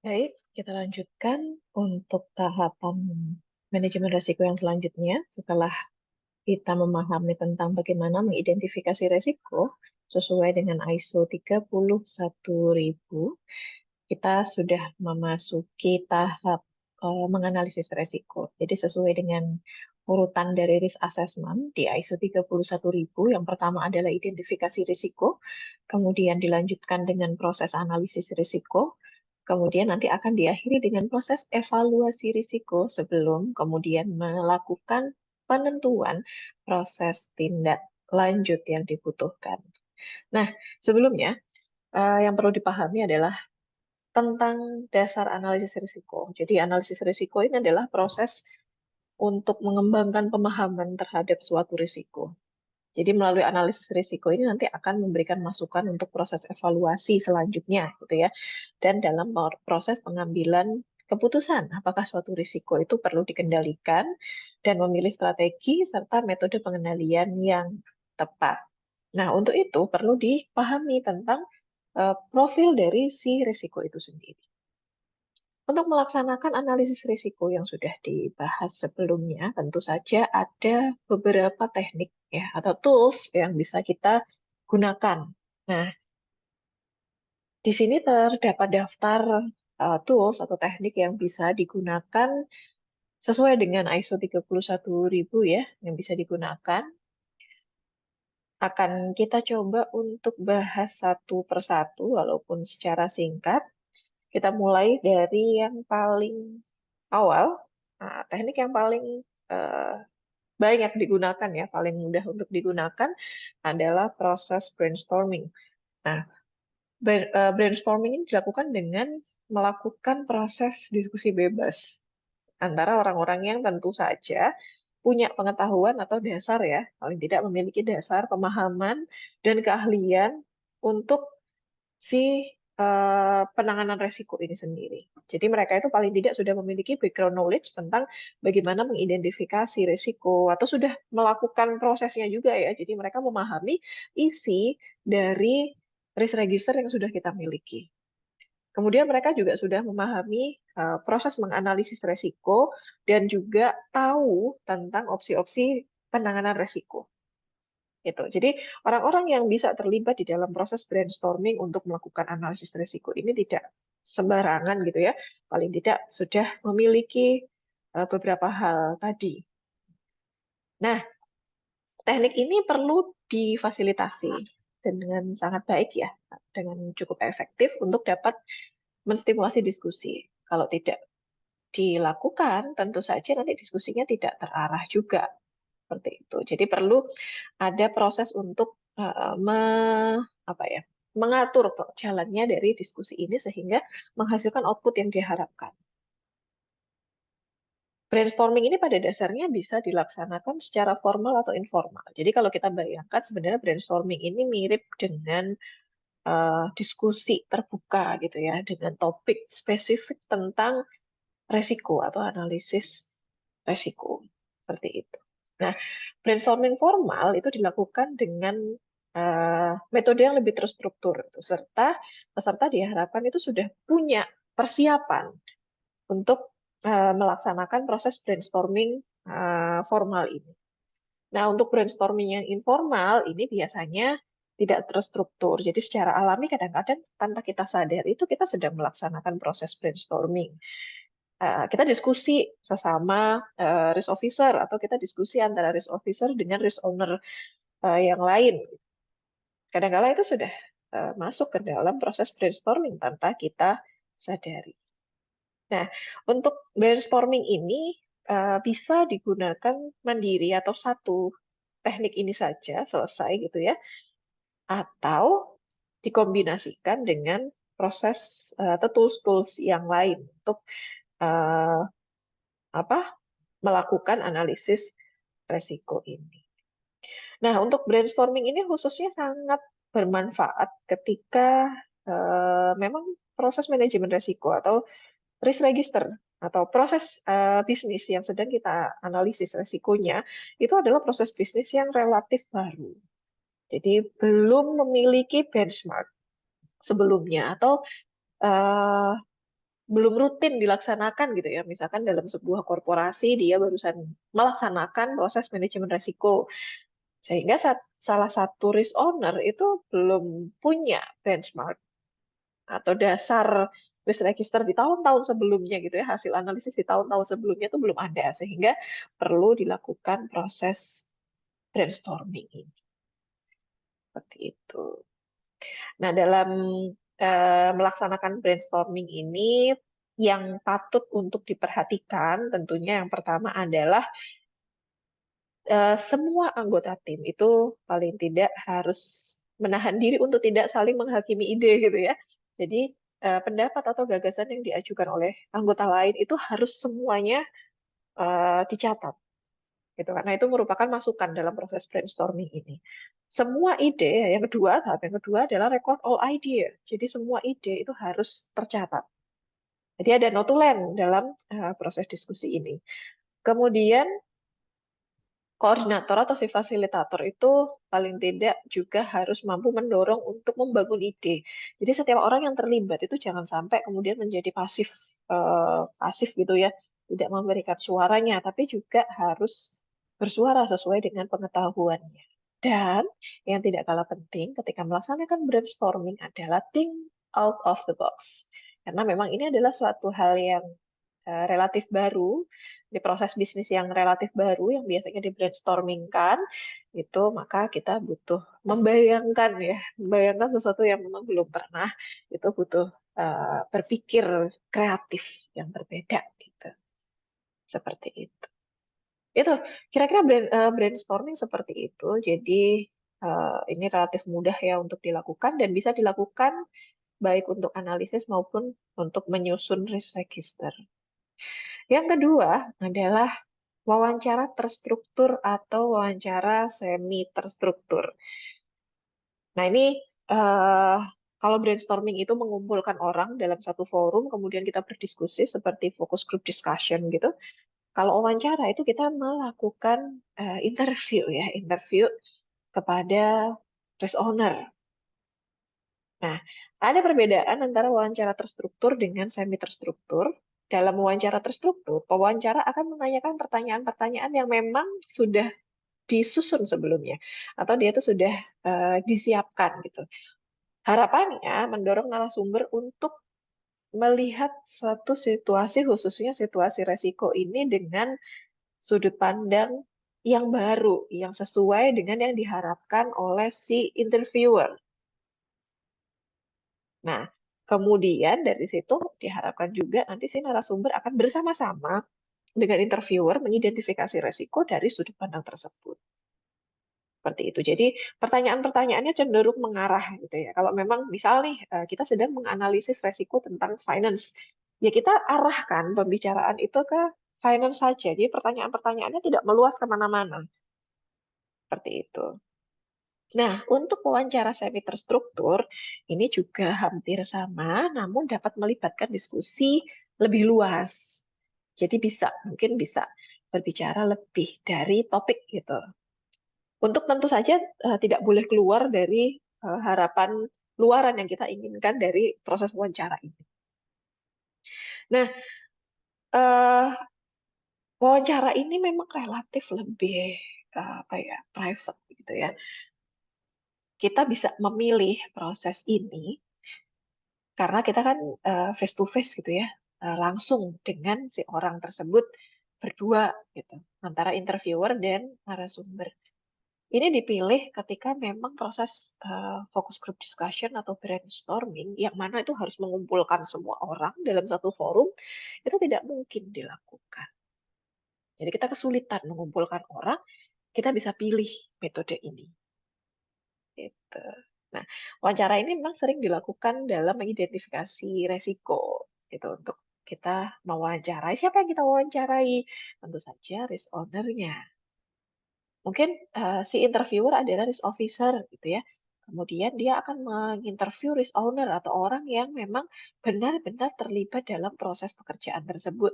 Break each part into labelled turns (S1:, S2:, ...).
S1: Baik, kita lanjutkan untuk tahapan manajemen risiko yang selanjutnya. Setelah kita memahami tentang bagaimana mengidentifikasi risiko sesuai dengan ISO 31000, kita sudah memasuki tahap menganalisis risiko. Jadi sesuai dengan urutan dari risk assessment di ISO 31000, yang pertama adalah identifikasi risiko, kemudian dilanjutkan dengan proses analisis risiko, kemudian nanti akan diakhiri dengan proses evaluasi risiko sebelum kemudian melakukan penentuan proses tindak lanjut yang dibutuhkan. Nah, sebelumnya yang perlu dipahami adalah tentang dasar analisis risiko. Jadi analisis risiko ini adalah proses untuk mengembangkan pemahaman terhadap suatu risiko. Jadi melalui analisis risiko ini nanti akan memberikan masukan untuk proses evaluasi selanjutnya, gitu ya. Dan dalam proses pengambilan keputusan, apakah suatu risiko itu perlu dikendalikan dan memilih strategi serta metode pengendalian yang tepat. Nah, untuk itu perlu dipahami tentang profil dari si risiko itu sendiri. Untuk melaksanakan analisis risiko yang sudah dibahas sebelumnya, tentu saja ada beberapa teknik ya atau tools yang bisa kita gunakan. Nah, di sini terdapat daftar tools atau teknik yang bisa digunakan sesuai dengan ISO 31000 ya, yang bisa digunakan. Akan kita coba untuk bahas satu persatu walaupun secara singkat. Kita mulai dari yang paling awal. Nah, teknik yang paling eh, banyak digunakan ya, paling mudah untuk digunakan adalah proses brainstorming. Nah, brainstorming ini dilakukan dengan melakukan proses diskusi bebas antara orang-orang yang tentu saja punya pengetahuan atau dasar ya, paling tidak memiliki dasar pemahaman dan keahlian untuk si penanganan resiko ini sendiri. Jadi mereka itu paling tidak sudah memiliki background knowledge tentang bagaimana mengidentifikasi resiko atau sudah melakukan prosesnya juga ya. Jadi mereka memahami isi dari risk register yang sudah kita miliki. Kemudian mereka juga sudah memahami proses menganalisis resiko dan juga tahu tentang opsi-opsi penanganan resiko. Gitu. Jadi orang-orang yang bisa terlibat di dalam proses brainstorming untuk melakukan analisis risiko ini tidak sembarangan gitu ya. Paling tidak sudah memiliki beberapa hal tadi. Nah, teknik ini perlu difasilitasi dan dengan sangat baik ya, dengan cukup efektif untuk dapat menstimulasi diskusi. Kalau tidak dilakukan, tentu saja nanti diskusinya tidak terarah juga. Seperti itu. Jadi perlu ada proses untuk apa ya, mengatur jalannya dari diskusi ini sehingga menghasilkan output yang diharapkan. Brainstorming ini pada dasarnya bisa dilaksanakan secara formal atau informal. Jadi kalau kita bayangkan sebenarnya brainstorming ini mirip dengan diskusi terbuka gitu ya, dengan topik spesifik tentang resiko atau analisis resiko. Seperti itu. Nah, brainstorming formal itu dilakukan dengan metode yang lebih terstruktur, gitu. Serta peserta diharapkan itu sudah punya persiapan untuk melaksanakan proses brainstorming formal ini. Nah, untuk brainstorming yang informal ini biasanya tidak terstruktur. Jadi secara alami kadang-kadang tanpa kita sadar itu kita sedang melaksanakan proses brainstorming. Kita diskusi sesama risk officer atau kita diskusi antara risk officer dengan risk owner yang lain. Kadang-kala itu sudah masuk ke dalam proses brainstorming tanpa kita sadari. Nah, untuk brainstorming ini bisa digunakan mandiri atau satu teknik ini saja selesai gitu ya, atau dikombinasikan dengan proses atau tools-tools yang lain untuk uh, apa melakukan analisis resiko ini. Nah, untuk brainstorming ini khususnya sangat bermanfaat ketika memang proses manajemen resiko atau risk register atau proses bisnis yang sedang kita analisis resikonya itu adalah proses bisnis yang relatif baru. Jadi belum memiliki benchmark sebelumnya atau uh, belum rutin dilaksanakan gitu ya. Misalkan dalam sebuah korporasi dia barusan melaksanakan proses manajemen resiko. Sehingga salah satu risk owner itu belum punya benchmark atau dasar risk register di tahun-tahun sebelumnya gitu ya, hasil analisis di tahun-tahun sebelumnya itu belum ada, sehingga perlu dilakukan proses brainstorming ini. Seperti itu. Nah, dalam melaksanakan brainstorming ini, yang patut untuk diperhatikan tentunya yang pertama adalah semua anggota tim itu paling tidak harus menahan diri untuk tidak saling menghakimi ide gitu ya. Jadi pendapat atau gagasan yang diajukan oleh anggota lain itu harus semuanya dicatat gitu, karena itu merupakan masukan dalam proses brainstorming ini. Semua ide, tahap yang kedua adalah record all idea. Jadi semua ide itu harus tercatat. Jadi ada notulen dalam proses diskusi ini. Kemudian koordinator atau si fasilitator itu paling tidak juga harus mampu mendorong untuk membangun ide. Jadi setiap orang yang terlibat itu jangan sampai kemudian menjadi pasif gitu ya, tidak memberikan suaranya, tapi juga harus bersuara sesuai dengan pengetahuannya. Dan yang tidak kalah penting ketika melaksanakan brainstorming adalah think out of the box. Karena memang ini adalah suatu hal yang relatif baru, di proses bisnis yang relatif baru yang biasanya di brainstormingkan itu, maka kita butuh membayangkan sesuatu yang memang belum pernah, itu butuh berpikir kreatif yang berbeda gitu. Seperti itu. Itu kira-kira brainstorming seperti itu. Jadi ini relatif mudah ya untuk dilakukan dan bisa dilakukan baik untuk analisis maupun untuk menyusun risk register. Yang kedua adalah wawancara terstruktur atau wawancara semi terstruktur. Nah, ini eh, kalau brainstorming itu mengumpulkan orang dalam satu forum, kemudian kita berdiskusi seperti focus group discussion gitu. Kalau wawancara itu kita melakukan interview ya, interview kepada risk owner. Nah, ada perbedaan antara wawancara terstruktur dengan semi terstruktur. Dalam wawancara terstruktur, pewawancara akan menanyakan pertanyaan-pertanyaan yang memang sudah disusun sebelumnya atau dia itu sudah disiapkan gitu. Harapannya mendorong narasumber untuk melihat satu situasi, khususnya situasi resiko ini dengan sudut pandang yang baru, yang sesuai dengan yang diharapkan oleh si interviewer. Nah, kemudian dari situ diharapkan juga nanti si narasumber akan bersama-sama dengan interviewer mengidentifikasi resiko dari sudut pandang tersebut. Seperti itu. Jadi pertanyaan-pertanyaannya cenderung mengarah gitu ya. Kalau memang misal nih kita sedang menganalisis resiko tentang finance, ya kita arahkan pembicaraan itu ke finance saja. Jadi pertanyaan-pertanyaannya tidak meluas kemana-mana. Seperti itu. Nah, untuk wawancara semi terstruktur, ini juga hampir sama, namun dapat melibatkan diskusi lebih luas. Jadi mungkin bisa berbicara lebih dari topik gitu. Untuk tentu saja tidak boleh keluar dari harapan luaran yang kita inginkan dari proses wawancara ini. Nah, eh, wawancara ini memang relatif lebih apa ya, private gitu ya. Kita bisa memilih proses ini karena kita kan face to face gitu ya, langsung dengan si orang tersebut berdua gitu, antara interviewer dan narasumber. Ini dipilih ketika memang proses focus group discussion atau brainstorming yang mana itu harus mengumpulkan semua orang dalam satu forum, itu tidak mungkin dilakukan. Jadi kita kesulitan mengumpulkan orang, kita bisa pilih metode ini. Gitu. Nah, wawancara ini memang sering dilakukan dalam mengidentifikasi resiko gitu, untuk kita mewawancarai siapa yang kita wawancarai, tentu saja risk owner-nya. Mungkin si interviewer adalah risk officer gitu ya. Kemudian dia akan menginterview risk owner atau orang yang memang benar-benar terlibat dalam proses pekerjaan tersebut.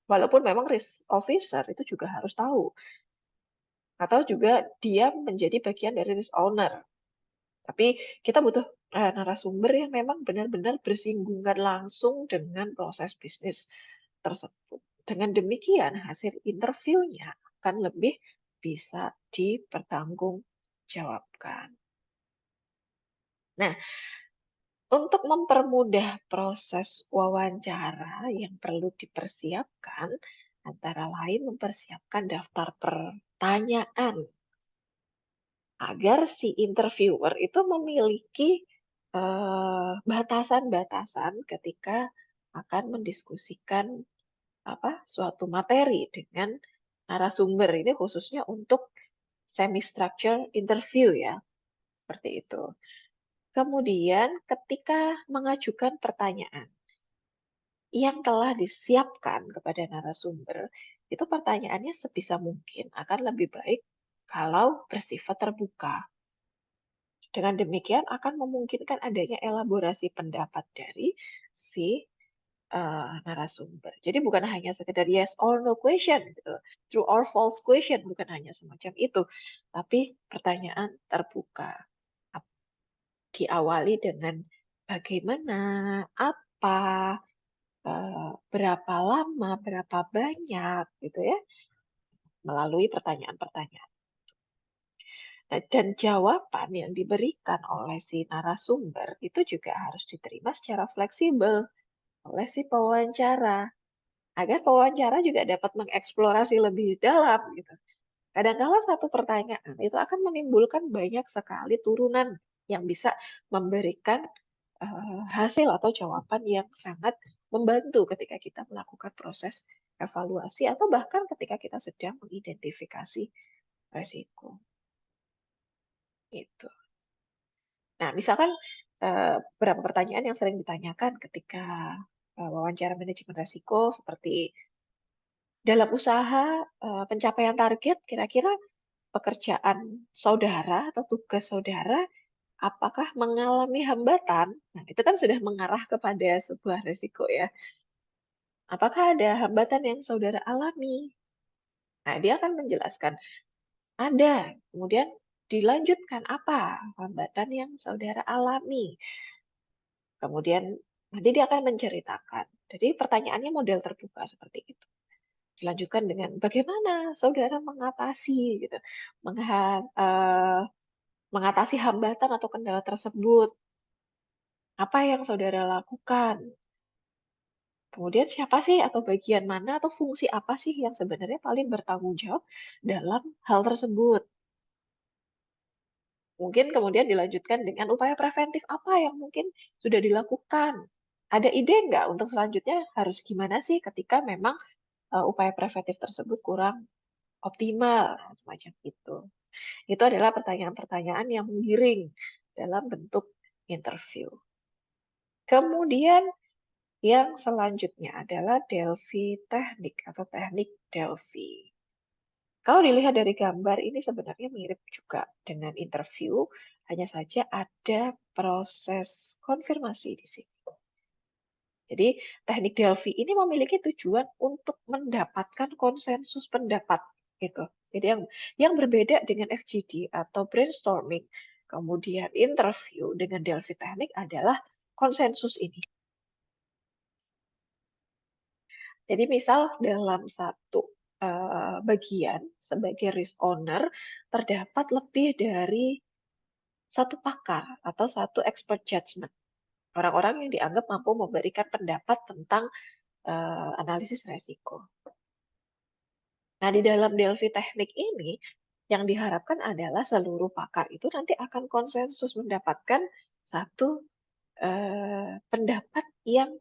S1: Walaupun memang risk officer itu juga harus tahu. Atau juga dia menjadi bagian dari risk owner. Tapi kita butuh narasumber yang memang benar-benar bersinggungan langsung dengan proses bisnis tersebut. Dengan demikian, hasil interviewnya akan lebih bisa dipertanggungjawabkan. Nah, untuk mempermudah proses wawancara yang perlu dipersiapkan, antara lain mempersiapkan daftar pertanyaan agar si interviewer itu memiliki batasan-batasan ketika akan mendiskusikan suatu materi dengan narasumber. Ini khususnya untuk semi-structure interview ya, seperti itu. Kemudian ketika mengajukan pertanyaan yang telah disiapkan kepada narasumber, itu pertanyaannya sebisa mungkin akan lebih baik kalau bersifat terbuka. Dengan demikian akan memungkinkan adanya elaborasi pendapat dari si narasumber. Jadi bukan hanya sekedar yes or no question, gitu. True or false question, bukan hanya semacam itu, tapi pertanyaan terbuka. Diawali dengan bagaimana, apa, berapa lama, berapa banyak, gitu ya, melalui pertanyaan-pertanyaan. Dan jawaban yang diberikan oleh si narasumber itu juga harus diterima secara fleksibel oleh si pewawancara, agar pewawancara juga dapat mengeksplorasi lebih dalam gitu. Kadang-kala satu pertanyaan itu akan menimbulkan banyak sekali turunan yang bisa memberikan hasil atau jawaban yang sangat membantu ketika kita melakukan proses evaluasi atau bahkan ketika kita sedang mengidentifikasi resiko. Itu. Nah, misalkan beberapa pertanyaan yang sering ditanyakan ketika wawancara manajemen resiko seperti dalam usaha pencapaian target, kira-kira pekerjaan saudara atau tugas saudara apakah mengalami hambatan? Nah, itu kan sudah mengarah kepada sebuah resiko ya. Apakah ada hambatan yang saudara alami? Nah, dia akan menjelaskan ada. Kemudian dilanjutkan apa hambatan yang saudara alami? Kemudian nanti dia akan menceritakan. Jadi pertanyaannya model terbuka seperti itu. Dilanjutkan dengan bagaimana saudara mengatasi gitu, mengatasi hambatan atau kendala tersebut. Apa yang saudara lakukan? Kemudian siapa sih atau bagian mana atau fungsi apa sih yang sebenarnya paling bertanggung jawab dalam hal tersebut? Mungkin kemudian dilanjutkan dengan upaya preventif apa yang mungkin sudah dilakukan. Ada ide nggak untuk selanjutnya harus gimana sih ketika memang upaya preventif tersebut kurang optimal, nah, semacam itu. Itu adalah pertanyaan-pertanyaan yang menggiring dalam bentuk interview. Kemudian yang selanjutnya adalah Delphi teknik atau teknik Delphi. Kalau dilihat dari gambar ini sebenarnya mirip juga dengan interview, hanya saja ada proses konfirmasi di sini. Jadi teknik Delphi ini memiliki tujuan untuk mendapatkan konsensus pendapat gitu. Jadi yang berbeda dengan FGD atau brainstorming, kemudian interview dengan Delphi teknik adalah konsensus ini. Jadi misal dalam satu bagian sebagai risk owner terdapat lebih dari satu pakar atau satu expert judgment. Orang-orang yang dianggap mampu memberikan pendapat tentang analisis resiko. Nah, di dalam Delphi teknik ini, yang diharapkan adalah seluruh pakar itu nanti akan konsensus mendapatkan satu pendapat yang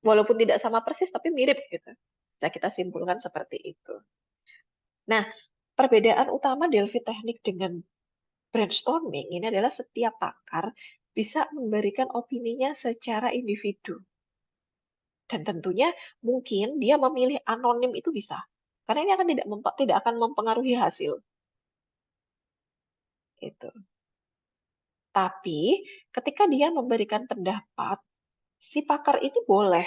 S1: walaupun tidak sama persis, tapi mirip gitu. Bisa kita simpulkan seperti itu. Nah, perbedaan utama Delphi teknik dengan brainstorming ini adalah setiap pakar bisa memberikan opininya secara individu. Dan tentunya mungkin dia memilih anonim itu bisa. Karena ini akan tidak akan mempengaruhi hasil. Gitu. Tapi ketika dia memberikan pendapat, si pakar ini boleh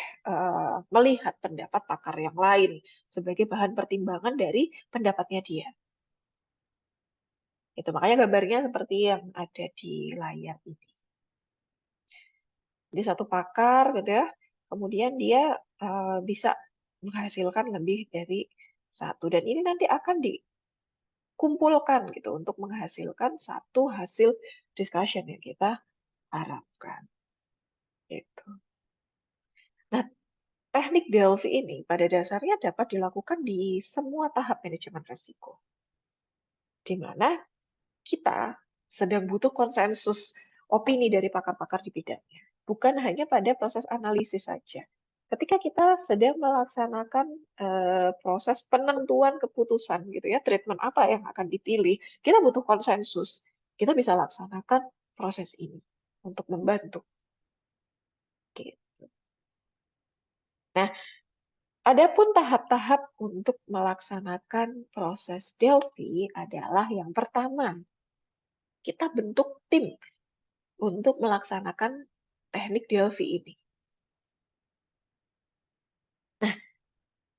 S1: melihat pendapat pakar yang lain sebagai bahan pertimbangan dari pendapatnya dia. Itu makanya gambarnya seperti yang ada di layar ini. Jadi satu pakar gitu ya, kemudian dia bisa menghasilkan lebih dari satu, dan ini nanti akan dikumpulkan gitu untuk menghasilkan satu hasil discussion yang kita harapkan. Gitu. Nah, teknik Delphi ini pada dasarnya dapat dilakukan di semua tahap manajemen risiko, di mana kita sedang butuh konsensus opini dari pakar-pakar di bidangnya. Bukan hanya pada proses analisis saja. Ketika kita sedang melaksanakan proses penentuan keputusan gitu ya, treatment apa yang akan dipilih, kita butuh konsensus. Kita bisa laksanakan proses ini untuk membantu. Gitu. Nah, adapun tahap-tahap untuk melaksanakan proses Delphi adalah yang pertama, kita bentuk tim untuk melaksanakan teknik Delphi ini. Nah,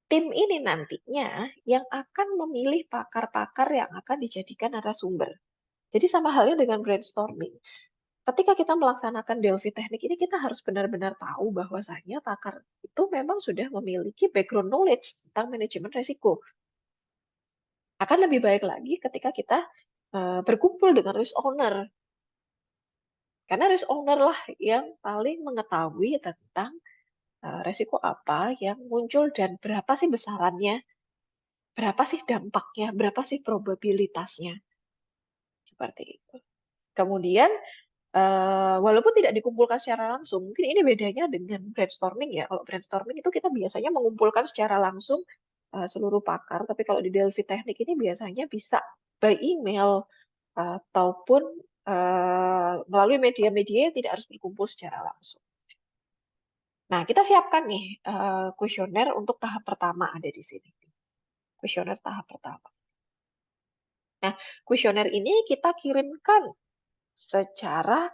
S1: tim ini nantinya yang akan memilih pakar-pakar yang akan dijadikan narasumber. Jadi sama halnya dengan brainstorming. Ketika kita melaksanakan Delphi teknik ini, kita harus benar-benar tahu bahwasanya pakar itu memang sudah memiliki background knowledge tentang manajemen risiko. Akan lebih baik lagi ketika kita berkumpul dengan risk owner. Karena risk owner lah yang paling mengetahui tentang resiko apa yang muncul dan berapa sih besarannya, berapa sih dampaknya, berapa sih probabilitasnya, seperti itu. Kemudian, walaupun tidak dikumpulkan secara langsung, mungkin ini bedanya dengan brainstorming ya. Kalau brainstorming itu kita biasanya mengumpulkan secara langsung seluruh pakar, tapi kalau di Delphi Teknik ini biasanya bisa by email ataupun melalui media-media yang tidak harus berkumpul secara langsung. Nah, kita siapkan nih kuesioner untuk tahap pertama ada di sini. Kuesioner tahap pertama. Nah, kuesioner ini kita kirimkan secara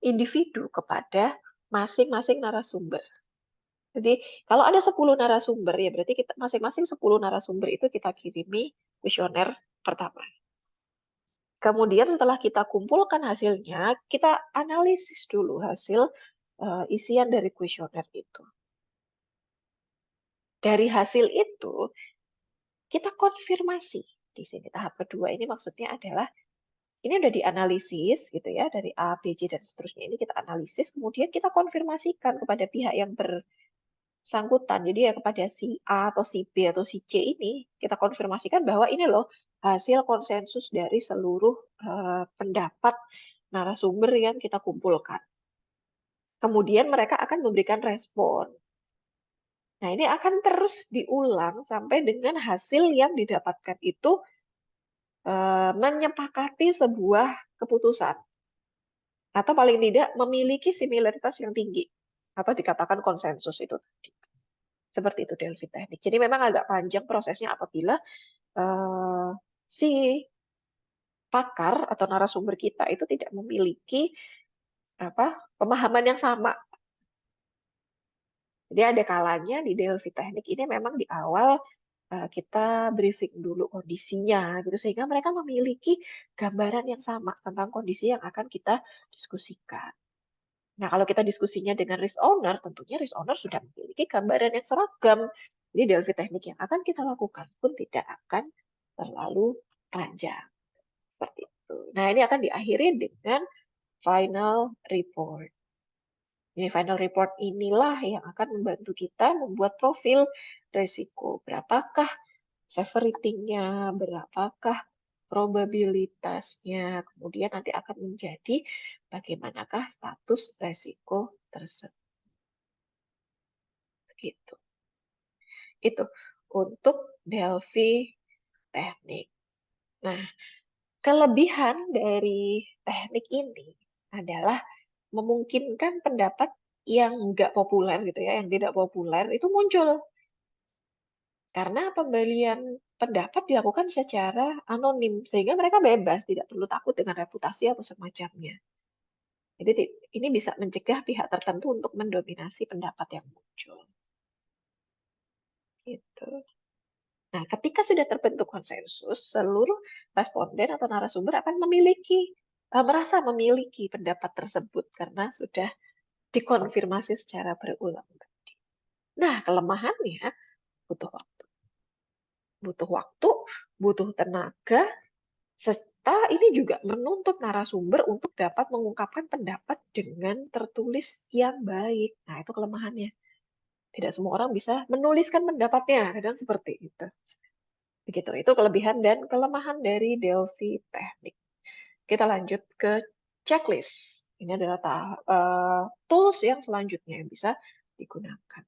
S1: individu kepada masing-masing narasumber. Jadi, kalau ada 10 narasumber, ya berarti kita masing-masing 10 narasumber itu kita kirimi kuesioner pertama. Kemudian setelah kita kumpulkan hasilnya, kita analisis dulu hasil isian dari kuesioner itu. Dari hasil itu, kita konfirmasi. Di sini tahap kedua ini maksudnya adalah ini udah dianalisis gitu ya dari A, B, C dan seterusnya ini kita analisis, kemudian kita konfirmasikan kepada pihak yang bersangkutan. Jadi ya kepada si A atau si B atau si C ini kita konfirmasikan bahwa ini loh hasil konsensus dari seluruh pendapat narasumber yang kita kumpulkan. Kemudian mereka akan memberikan respon. Nah, ini akan terus diulang sampai dengan hasil yang didapatkan itu menyepakati sebuah keputusan. Atau paling tidak memiliki similaritas yang tinggi. Atau dikatakan konsensus itu tadi. Seperti itu Delphi Teknik. Jadi memang agak panjang prosesnya apabila si pakar atau narasumber kita itu tidak memiliki pemahaman yang sama. Jadi ada kalanya di Delphi Teknik ini memang di awal kita briefing dulu kondisinya gitu sehingga mereka memiliki gambaran yang sama tentang kondisi yang akan kita diskusikan. Nah, kalau kita diskusinya dengan risk owner, tentunya risk owner sudah memiliki gambaran yang seragam. Jadi Delphi teknik yang akan kita lakukan pun tidak akan terlalu panjang. Seperti itu. Nah, ini akan diakhiri dengan final report. Ini final report inilah yang akan membantu kita membuat profil risiko. Berapakah severity-nya, berapakah probabilitasnya, kemudian nanti akan menjadi bagaimanakah status resiko tersebut. Gitu. Itu untuk Delphi teknik. Nah, kelebihan dari teknik ini adalah memungkinkan pendapat yang nggak populer gitu ya, yang tidak populer itu muncul. Karena pembelian pendapat dilakukan secara anonim, sehingga mereka bebas, tidak perlu takut dengan reputasi atau semacamnya. Jadi ini bisa mencegah pihak tertentu untuk mendominasi pendapat yang muncul. Gitu. Nah, ketika sudah terbentuk konsensus, seluruh responden atau narasumber akan merasa memiliki pendapat tersebut karena sudah dikonfirmasi secara berulang. Nah, kelemahannya butuh waktu. Butuh waktu, butuh tenaga, serta ini juga menuntut narasumber untuk dapat mengungkapkan pendapat dengan tertulis yang baik. Nah, itu kelemahannya. Tidak semua orang bisa menuliskan pendapatnya, kadang seperti itu. Begitu, itu kelebihan dan kelemahan dari Delphi Teknik. Kita lanjut ke checklist. Ini adalah tools yang selanjutnya yang bisa digunakan.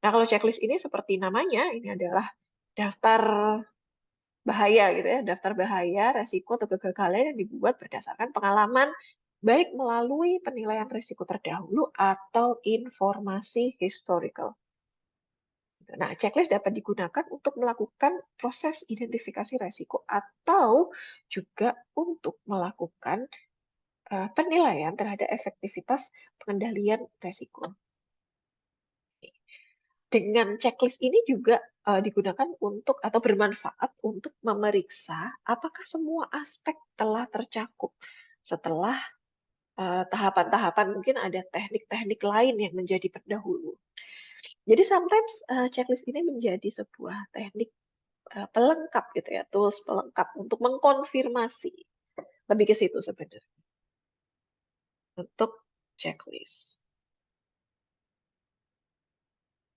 S1: Nah, kalau checklist ini seperti namanya, ini adalah daftar bahaya gitu ya, daftar bahaya, resiko atau kegagalan yang dibuat berdasarkan pengalaman baik melalui penilaian risiko terdahulu atau informasi historical. Nah, checklist dapat digunakan untuk melakukan proses identifikasi resiko atau juga untuk melakukan penilaian terhadap efektivitas pengendalian resiko. Dengan checklist ini juga digunakan untuk atau bermanfaat untuk memeriksa apakah semua aspek telah tercakup setelah tahapan-tahapan mungkin ada teknik-teknik lain yang menjadi pendahulu. Jadi sometimes checklist ini menjadi sebuah teknik pelengkap gitu ya, tools pelengkap untuk mengkonfirmasi. Lebih ke situ sebenarnya untuk checklist.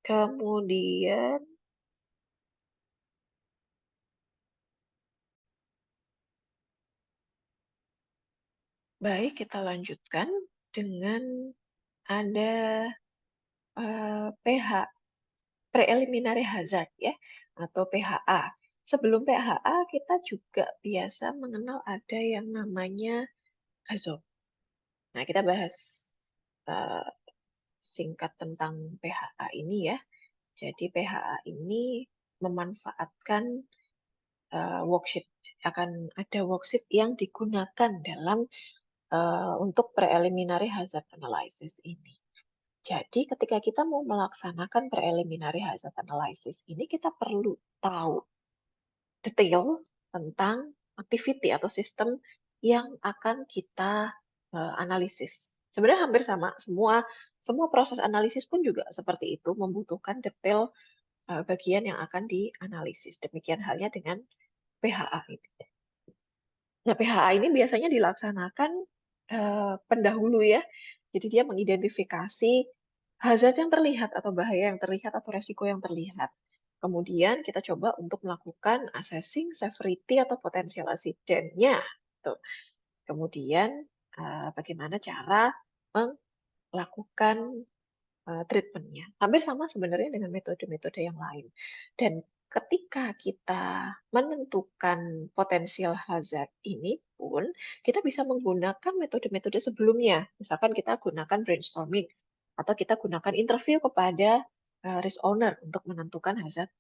S1: Kemudian baik, kita lanjutkan dengan ada PH, preliminary hazard ya, atau PHA. Sebelum PHA, kita juga biasa mengenal ada yang namanya HAZOP. Nah, kita bahas uh, singkat tentang PHA ini ya. Jadi PHA ini memanfaatkan worksheet, akan ada worksheet yang digunakan dalam untuk preliminary hazard analysis ini. Jadi ketika kita mau melaksanakan preliminary hazard analysis ini, kita perlu tahu detail tentang activity atau sistem yang akan kita analisis. Sebenarnya hampir sama, semua proses analisis pun juga seperti itu, membutuhkan detail bagian yang akan dianalisis. Demikian halnya dengan PHA ini. Nah, PHA ini biasanya dilaksanakan pendahulu ya. Jadi dia mengidentifikasi hazard yang terlihat atau bahaya yang terlihat atau resiko yang terlihat. Kemudian kita coba untuk melakukan assessing severity atau potensial accident-nya. Tuh. Kemudian bagaimana cara melakukan treatmentnya. Hampir sama sebenarnya dengan metode-metode yang lain. Dan ketika kita menentukan potensial hazard ini pun, kita bisa menggunakan metode-metode sebelumnya. Misalkan kita gunakan brainstorming, atau kita gunakan interview kepada risk owner untuk menentukan hazard,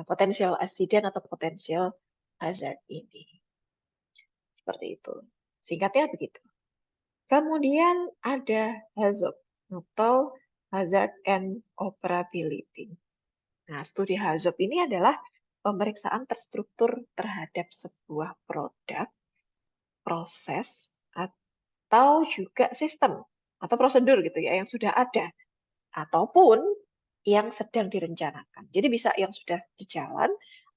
S1: potensial accident atau potensial hazard ini. Seperti itu. Singkatnya begitu. Kemudian ada HAZOP atau Hazard and Operability. Nah, studi HAZOP ini adalah pemeriksaan terstruktur terhadap sebuah produk, proses, atau juga sistem atau prosedur gitu ya yang sudah ada ataupun yang sedang direncanakan. Jadi bisa yang sudah berjalan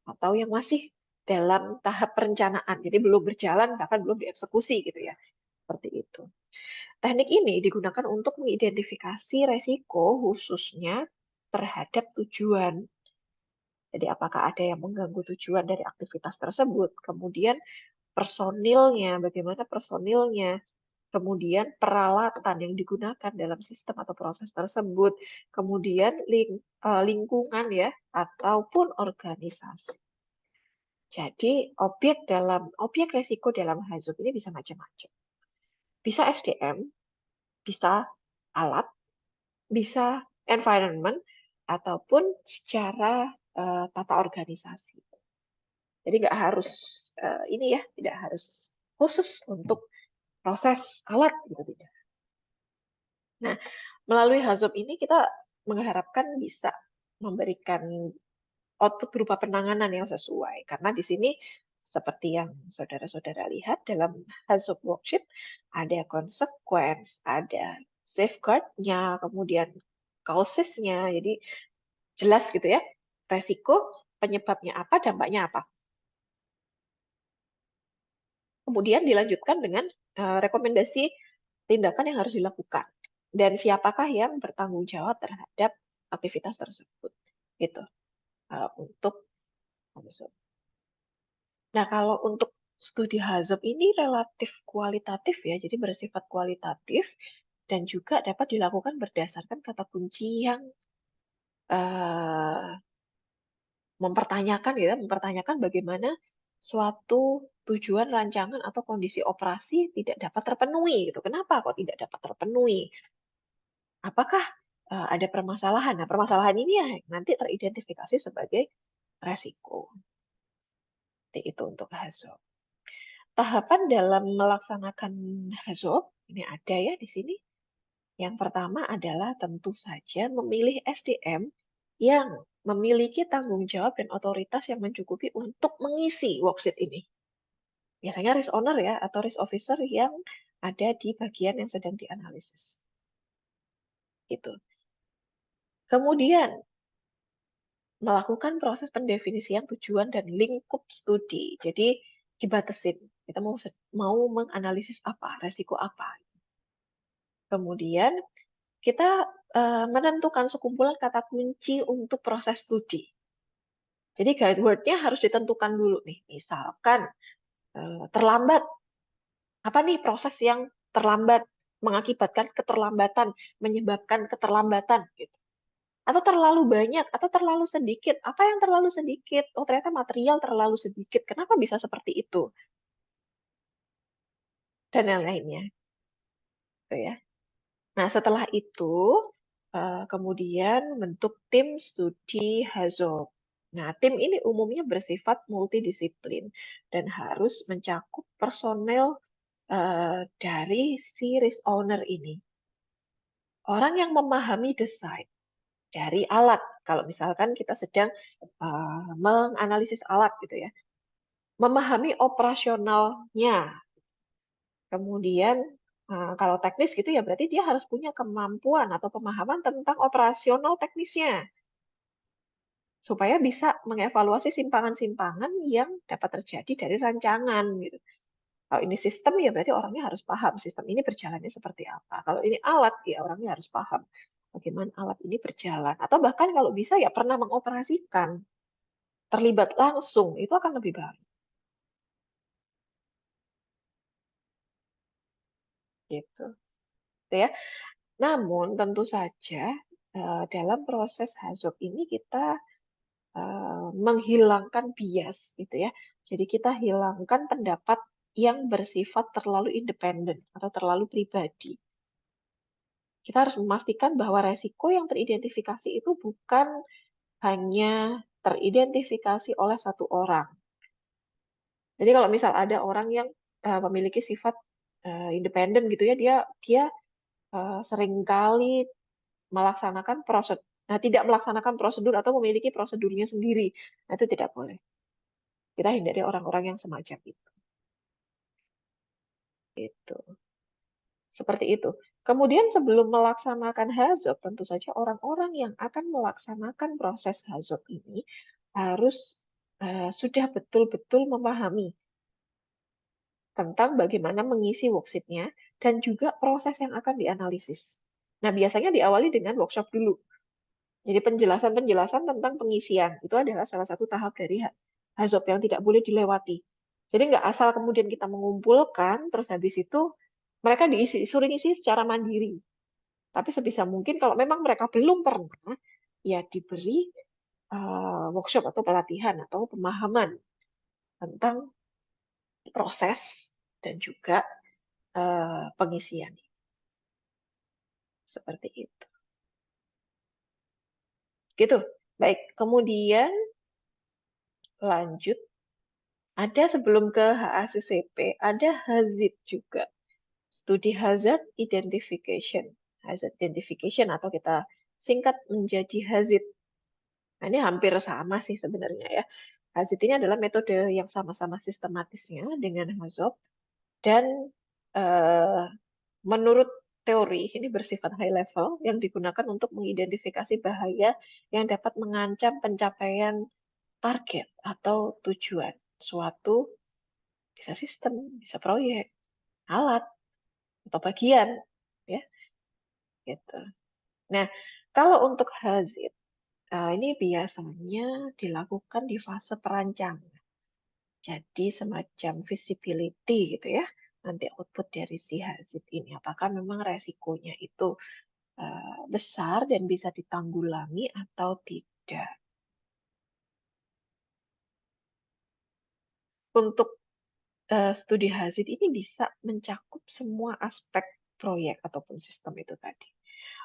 S1: atau yang masih dalam tahap perencanaan. Jadi belum berjalan bahkan belum dieksekusi gitu ya. Seperti itu. Teknik ini digunakan untuk mengidentifikasi resiko khususnya terhadap tujuan. Jadi apakah ada yang mengganggu tujuan dari aktivitas tersebut, kemudian personilnya, bagaimana personilnya, kemudian peralatan yang digunakan dalam sistem atau proses tersebut, kemudian lingkungan ya, ataupun organisasi. Jadi objek resiko dalam HAZOP ini bisa macam-macam. Bisa SDM, bisa alat, bisa environment, ataupun secara tata organisasi. Jadi nggak harus ini ya, tidak harus khusus untuk proses alat gitu tidak. Nah, melalui HAZOP ini kita mengharapkan bisa memberikan output berupa penanganan yang sesuai. Karena di sini seperti yang saudara-saudara lihat dalam HAZOP worksheet, ada consequence, ada safeguard-nya, kemudian causesnya. Jadi jelas gitu ya, resiko, penyebabnya apa, dampaknya apa. Kemudian dilanjutkan dengan rekomendasi tindakan yang harus dilakukan. Dan siapakah yang bertanggung jawab terhadap aktivitas tersebut. Gitu. Untuk HAZOP. Nah, kalau untuk studi HAZOP ini relatif kualitatif ya, jadi bersifat kualitatif dan juga dapat dilakukan berdasarkan kata kunci yang mempertanyakan bagaimana suatu tujuan rancangan atau kondisi operasi tidak dapat terpenuhi gitu. Kenapa kok tidak dapat terpenuhi? Apakah ada permasalahan? Nah, permasalahan ini ya nanti teridentifikasi sebagai resiko. Seperti itu untuk HAZOP. Tahapan dalam melaksanakan HAZOP ini ada ya di sini. Yang pertama adalah tentu saja memilih SDM yang memiliki tanggung jawab dan otoritas yang mencukupi untuk mengisi worksheet ini. Biasanya risk owner ya, atau risk officer yang ada di bagian yang sedang dianalisis. Itu. Kemudian, melakukan proses pendefinisian tujuan dan lingkup studi. Jadi, dibatasin. Kita mau menganalisis apa, resiko apa. Kemudian, kita menentukan sekumpulan kata kunci untuk proses studi. Jadi guide word-nya harus ditentukan dulu nih. Misalkan terlambat. Apa nih proses yang terlambat, mengakibatkan keterlambatan, menyebabkan keterlambatan gitu. Atau terlalu banyak, atau terlalu sedikit. Apa yang terlalu sedikit? Oh, ternyata material terlalu sedikit. Kenapa bisa seperti itu? Dan yang lainnya. Gitu ya. Nah, setelah itu, kemudian bentuk tim studi HAZOP. Nah, tim ini umumnya bersifat multidisiplin dan harus mencakup personel dari si risk owner ini. Orang yang memahami desain dari alat, kalau misalkan kita sedang menganalisis alat gitu ya, memahami operasionalnya, kemudian kalau teknis gitu ya berarti dia harus punya kemampuan atau pemahaman tentang operasional teknisnya supaya bisa mengevaluasi simpangan-simpangan yang dapat terjadi dari rancangan gitu. Kalau ini sistem ya berarti orangnya harus paham sistem ini berjalannya seperti apa. Kalau ini alat ya orangnya harus paham bagaimana alat ini berjalan. Atau bahkan kalau bisa ya pernah mengoperasikan, terlibat langsung, itu akan lebih baik. Gitu. Ya. Namun tentu saja dalam proses HAZOP ini kita menghilangkan bias gitu ya. Jadi kita hilangkan pendapat yang bersifat terlalu independen atau terlalu pribadi. Kita harus memastikan bahwa resiko yang teridentifikasi itu bukan hanya teridentifikasi oleh satu orang. Jadi kalau misal ada orang yang memiliki sifat independen gitu ya, dia seringkali melaksanakan prosedur, tidak melaksanakan prosedur atau memiliki prosedurnya sendiri. Nah, itu tidak boleh. Kita hindari orang-orang yang semacam itu. Itu. Seperti itu. Kemudian sebelum melaksanakan HAZOP, tentu saja orang-orang yang akan melaksanakan proses HAZOP ini harus sudah betul-betul memahami tentang bagaimana mengisi worksheet-nya dan juga proses yang akan dianalisis. Nah, biasanya diawali dengan workshop dulu. Jadi penjelasan-penjelasan tentang pengisian itu adalah salah satu tahap dari HAZOP yang tidak boleh dilewati. Jadi nggak asal kemudian kita mengumpulkan, terus habis itu mereka disuruh isi secara mandiri. Tapi sebisa mungkin kalau memang mereka belum pernah, ya diberi workshop atau pelatihan atau pemahaman tentang proses dan juga pengisian. Seperti itu. Gitu. Baik, kemudian lanjut. Ada sebelum ke HACCP, ada HAZIP juga. Studi Hazard Identification. Hazard Identification atau kita singkat menjadi HAZID. Nah, ini hampir sama sih sebenarnya ya. Hazit ini adalah metode yang sama-sama sistematisnya dengan HAZOP dan eh, menurut teori ini bersifat high level yang digunakan untuk mengidentifikasi bahaya yang dapat mengancam pencapaian target atau tujuan suatu, bisa sistem, bisa proyek, alat atau bagian, ya gitu. Nah, kalau untuk hazit ini biasanya dilakukan di fase perancangan. Jadi semacam visibility gitu ya. Nanti output dari si hazit ini apakah memang resikonya itu besar dan bisa ditanggulangi atau tidak. Untuk studi hazit ini bisa mencakup semua aspek proyek ataupun sistem itu tadi.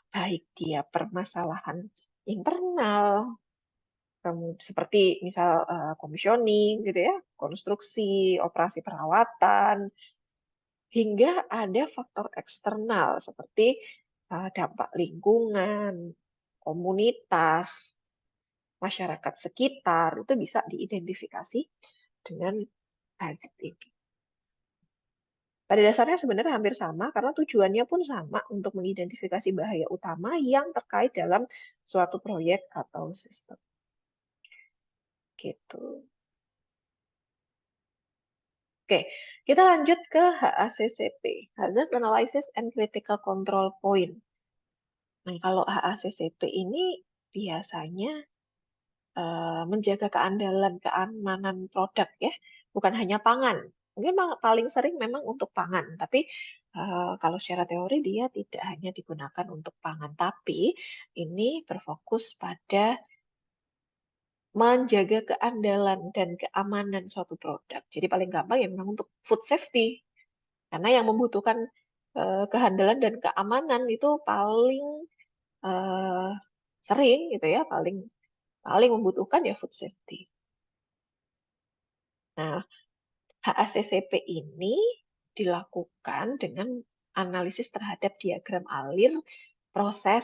S1: Baik dia permasalahan internal, seperti misal commissioning gitu ya, konstruksi, operasi perawatan, hingga ada faktor eksternal seperti dampak lingkungan, komunitas, masyarakat sekitar, itu bisa diidentifikasi dengan hazit ini. Pada dasarnya sebenarnya hampir sama karena tujuannya pun sama untuk mengidentifikasi bahaya utama yang terkait dalam suatu proyek atau sistem. Gitu. Oke, kita lanjut ke HACCP, Hazard Analysis and Critical Control Point. Nah, kalau HACCP ini biasanya menjaga keandalan, keamanan produk ya, bukan hanya pangan. Mungkin paling sering memang untuk pangan, tapi kalau secara teori dia tidak hanya digunakan untuk pangan, tapi ini berfokus pada menjaga keandalan dan keamanan suatu produk. Jadi paling gampang ya memang untuk food safety, karena yang membutuhkan kehandalan dan keamanan itu paling eh, sering gitu ya, paling paling membutuhkan ya food safety. Nah, HACCP ini dilakukan dengan analisis terhadap diagram alir proses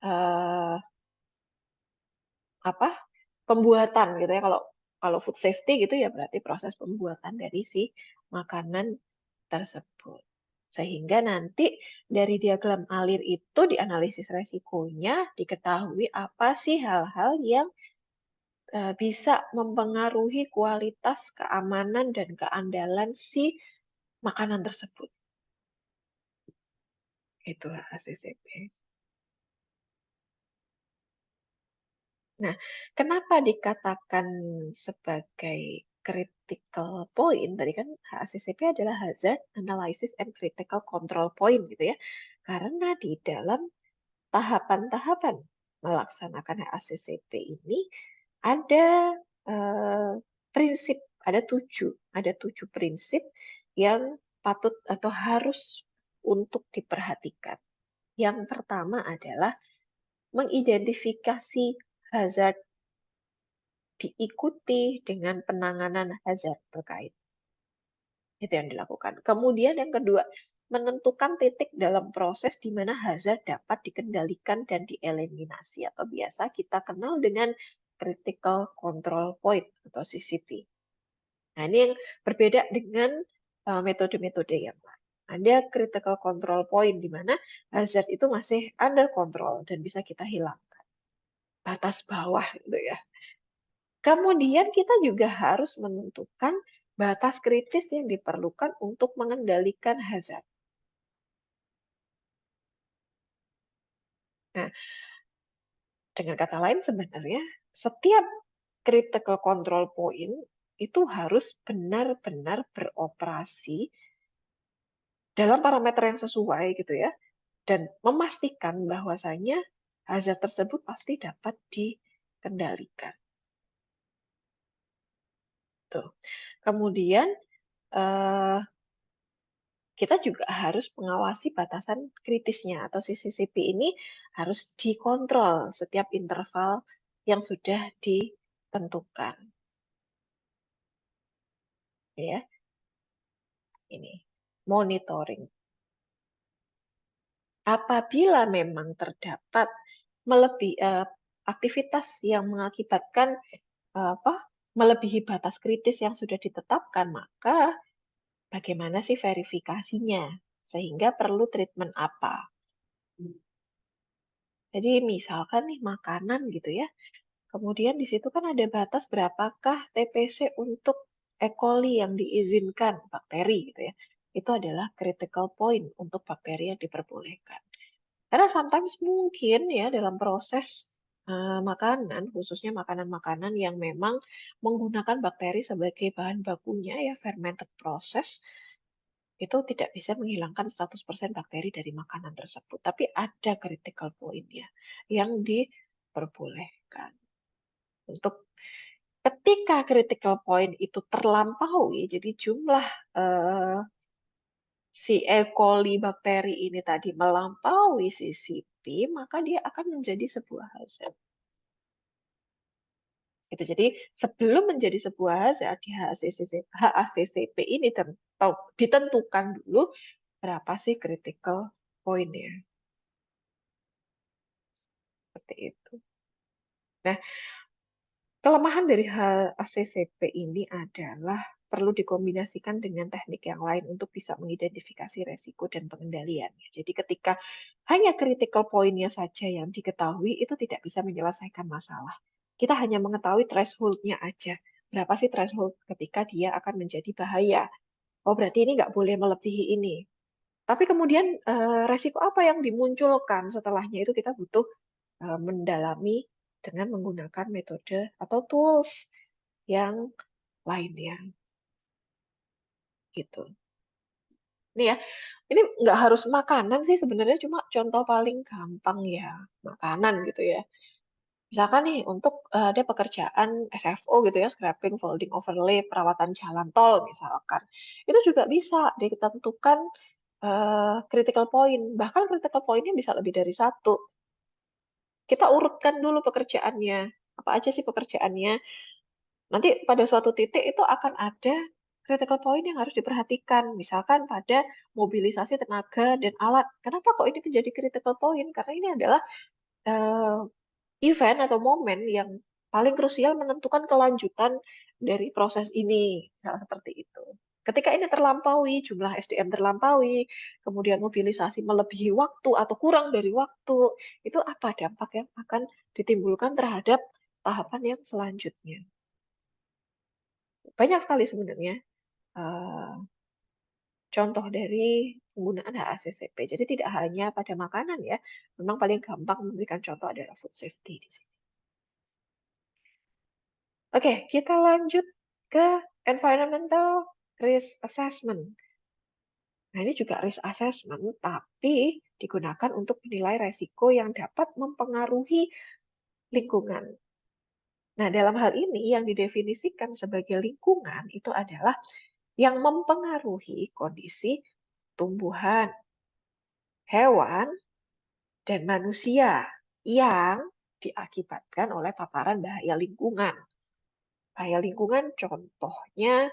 S1: eh, apa pembuatan gitu ya. Kalau kalau food safety gitu ya berarti proses pembuatan dari si makanan tersebut. Sehingga nanti dari diagram alir itu dianalisis resikonya, diketahui apa sih hal-hal yang bisa mempengaruhi kualitas keamanan dan keandalan si makanan tersebut. Itu HACCP. Nah, kenapa dikatakan sebagai critical point? Tadi kan HACCP adalah Hazard Analysis and Critical Control Point gitu ya. Karena di dalam tahapan-tahapan melaksanakan HACCP ini ada prinsip, ada tujuh prinsip yang patut atau harus untuk diperhatikan. Yang pertama adalah mengidentifikasi hazard, diikuti dengan penanganan hazard terkait. Itu yang dilakukan. Kemudian yang kedua, menentukan titik dalam proses di mana hazard dapat dikendalikan dan dieliminasi atau biasa kita kenal dengan critical control point atau CCP. Nah, ini yang berbeda dengan metode-metode yang lain. Ada critical control point di mana hazard itu masih under control dan bisa kita hilangkan. Batas bawah gitu ya. Kemudian kita juga harus menentukan batas kritis yang diperlukan untuk mengendalikan hazard. Nah, dengan kata lain sebenarnya setiap critical control point itu harus benar-benar beroperasi dalam parameter yang sesuai gitu ya, dan memastikan bahwasanya hazard tersebut pasti dapat dikendalikan. Tuh. Kemudian kita juga harus mengawasi batasan kritisnya atau CCCP ini harus dikontrol setiap interval yang sudah ditentukan. Ya, ini monitoring. Apabila memang terdapat aktivitas yang mengakibatkan melebihi batas kritis yang sudah ditetapkan, maka bagaimana sih verifikasinya? Sehingga perlu treatment apa? Jadi misalkan nih makanan gitu ya, kemudian di situ kan ada batas berapakah TPC untuk E. coli yang diizinkan, bakteri gitu ya. Itu adalah critical point untuk bakteri yang diperbolehkan. Karena sometimes mungkin ya dalam proses makanan, khususnya makanan-makanan yang memang menggunakan bakteri sebagai bahan bakunya ya, fermented process, itu tidak bisa menghilangkan 100% bakteri dari makanan tersebut. Tapi ada critical point-nya yang diperbolehkan. Untuk ketika critical point itu terlampaui, jadi jumlah si E. coli bakteri ini tadi melampaui si CP, maka dia akan menjadi sebuah hazard. Gitu. Jadi sebelum menjadi sebuah hazard di HACCP ini ditentukan dulu berapa sih critical point-nya. Seperti itu. Nah, kelemahan dari HACCP ini adalah perlu dikombinasikan dengan teknik yang lain untuk bisa mengidentifikasi resiko dan pengendaliannya. Jadi ketika hanya critical point-nya saja yang diketahui, itu tidak bisa menyelesaikan masalah. Kita hanya mengetahui threshold-nya aja. Berapa sih threshold ketika dia akan menjadi bahaya? Oh, berarti ini nggak boleh melebihi ini. Tapi kemudian resiko apa yang dimunculkan setelahnya itu kita butuh mendalami dengan menggunakan metode atau tools yang lainnya gitu. Ini ya, ini nggak harus makanan sih sebenarnya, cuma contoh paling gampang ya makanan gitu ya. Misalkan nih untuk ada pekerjaan SFO gitu ya, scraping, folding, overlay, perawatan jalan tol misalkan, itu juga bisa ditentukan critical point. Bahkan critical point-nya bisa lebih dari satu. Kita urutkan dulu pekerjaannya. Apa aja sih pekerjaannya? Nanti pada suatu titik itu akan ada critical point yang harus diperhatikan. Misalkan pada mobilisasi tenaga dan alat. Kenapa kok ini menjadi critical point? Karena ini adalah uh, event atau momen yang paling krusial menentukan kelanjutan dari proses ini. Misalnya seperti itu. Ketika ini terlampaui, jumlah SDM terlampaui, kemudian mobilisasi melebihi waktu atau kurang dari waktu, itu apa dampak yang akan ditimbulkan terhadap tahapan yang selanjutnya? Banyak sekali sebenarnya contoh dari penggunaan HACCP. Jadi tidak hanya pada makanan ya, memang paling gampang memberikan contoh adalah food safety di sini. Oke, kita lanjut ke environmental risk assessment. Nah, ini juga risk assessment, tapi digunakan untuk menilai resiko yang dapat mempengaruhi lingkungan. Nah, dalam hal ini yang didefinisikan sebagai lingkungan itu adalah yang mempengaruhi kondisi tumbuhan, hewan, dan manusia yang diakibatkan oleh paparan bahaya lingkungan. Bahaya lingkungan contohnya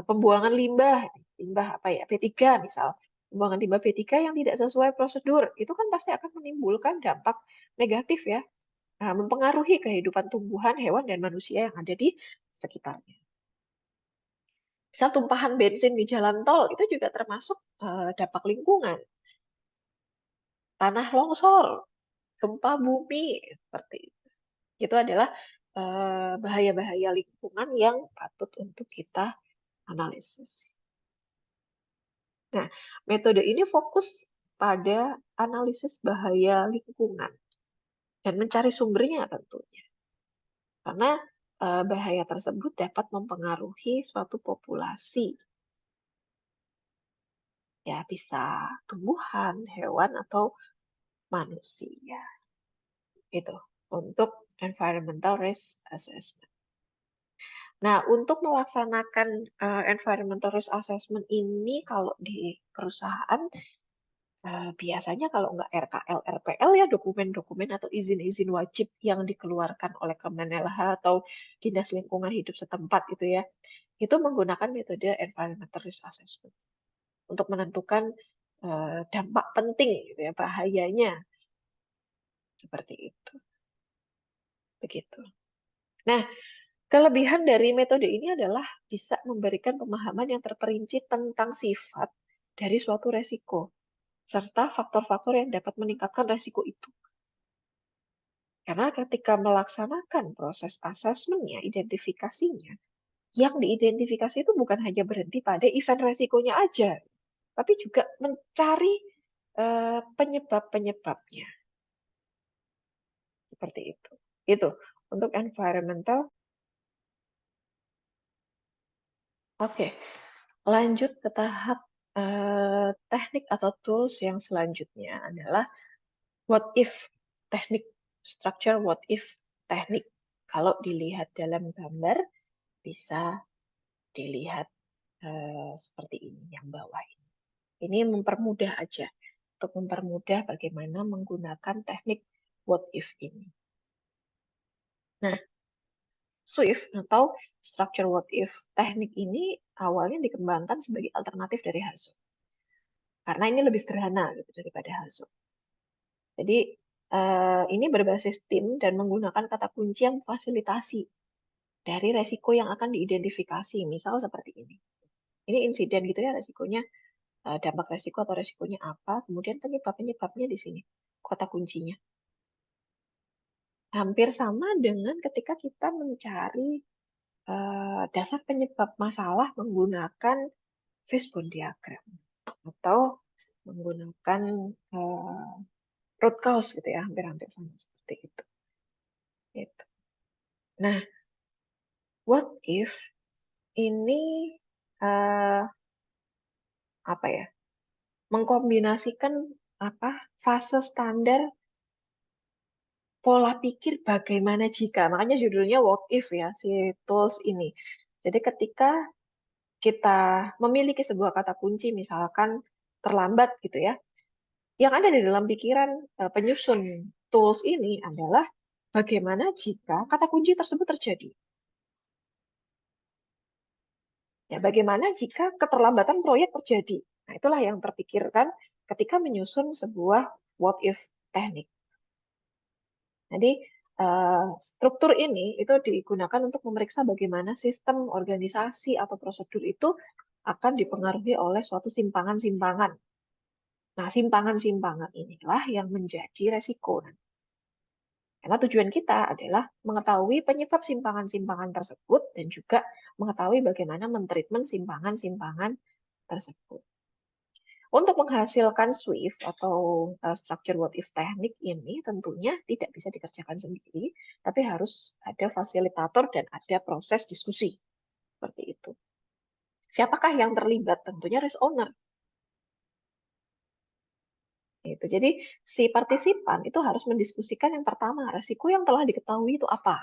S1: pembuangan limbah, limbah apa ya, B3 misal. Pembuangan limbah B3 yang tidak sesuai prosedur, itu kan pasti akan menimbulkan dampak negatif ya. Nah, mempengaruhi kehidupan tumbuhan, hewan, dan manusia yang ada di sekitarnya. Misal tumpahan bensin di jalan tol, itu juga termasuk dampak lingkungan. Tanah longsor, gempa bumi, seperti itu. Itu adalah bahaya-bahaya lingkungan yang patut untuk kita analisis. Nah, metode ini fokus pada analisis bahaya lingkungan dan mencari sumbernya tentunya. Karena bahaya tersebut dapat mempengaruhi suatu populasi. Ya, bisa tumbuhan, hewan, atau manusia. Itu untuk environmental risk assessment. Nah, untuk melaksanakan environmental risk assessment ini kalau di perusahaan biasanya kalau nggak RKL, RPL ya dokumen-dokumen atau izin-izin wajib yang dikeluarkan oleh Kemenelh atau Dinas Lingkungan Hidup setempat itu ya, itu menggunakan metode environmental risk assessment untuk menentukan dampak penting gitu ya, bahayanya seperti itu. begitu. Nah, kelebihan dari metode ini adalah bisa memberikan pemahaman yang terperinci tentang sifat dari suatu resiko, serta faktor-faktor yang dapat meningkatkan resiko itu. Karena ketika melaksanakan proses asesmennya, identifikasinya, yang diidentifikasi itu bukan hanya berhenti pada event resikonya aja, tapi juga mencari penyebab-penyebabnya. Seperti itu. Itu untuk environmental. Oke, lanjut ke tahap teknik atau tools yang selanjutnya adalah what if teknik, structure what if teknik. Kalau dilihat dalam gambar bisa dilihat seperti ini yang bawah ini. Ini mempermudah aja untuk mempermudah bagaimana menggunakan teknik what if ini. Nah, Swift atau structure what if teknik ini awalnya dikembangkan sebagai alternatif dari Hazo. Karena ini lebih sederhana gitu daripada Hazo. Jadi ini berbasis tim dan menggunakan kata kunci yang fasilitasi dari resiko yang akan diidentifikasi. Misal seperti ini. Ini insiden gitu ya resikonya, dampak resiko atau resikonya apa, kemudian penyebab-penyebabnya di sini, kata kuncinya. Hampir sama dengan ketika kita mencari dasar penyebab masalah menggunakan fishbone diagram atau menggunakan root cause gitu ya, hampir-hampir sama seperti itu. Gitu. Nah, what if ini apa ya? Mengkombinasikan apa fase standar pola pikir bagaimana jika. Makanya judulnya what if ya si tools ini. Jadi ketika kita memiliki sebuah kata kunci misalkan terlambat gitu ya. Yang ada di dalam pikiran penyusun tools ini adalah bagaimana jika kata kunci tersebut terjadi. Ya, bagaimana jika keterlambatan proyek terjadi? Nah, itulah yang terpikirkan ketika menyusun sebuah what if teknik. Jadi struktur ini itu digunakan untuk memeriksa bagaimana sistem organisasi atau prosedur itu akan dipengaruhi oleh suatu simpangan-simpangan. Nah, simpangan-simpangan inilah yang menjadi resiko. Karena tujuan kita adalah mengetahui penyebab simpangan-simpangan tersebut dan juga mengetahui bagaimana mentreatment simpangan-simpangan tersebut. Untuk menghasilkan Swift atau structure what if teknik ini tentunya tidak bisa dikerjakan sendiri, tapi harus ada fasilitator dan ada proses diskusi. Seperti itu. Siapakah yang terlibat? Tentunya risk owner. Itu. Jadi si partisipan itu harus mendiskusikan yang pertama, resiko yang telah diketahui itu apa.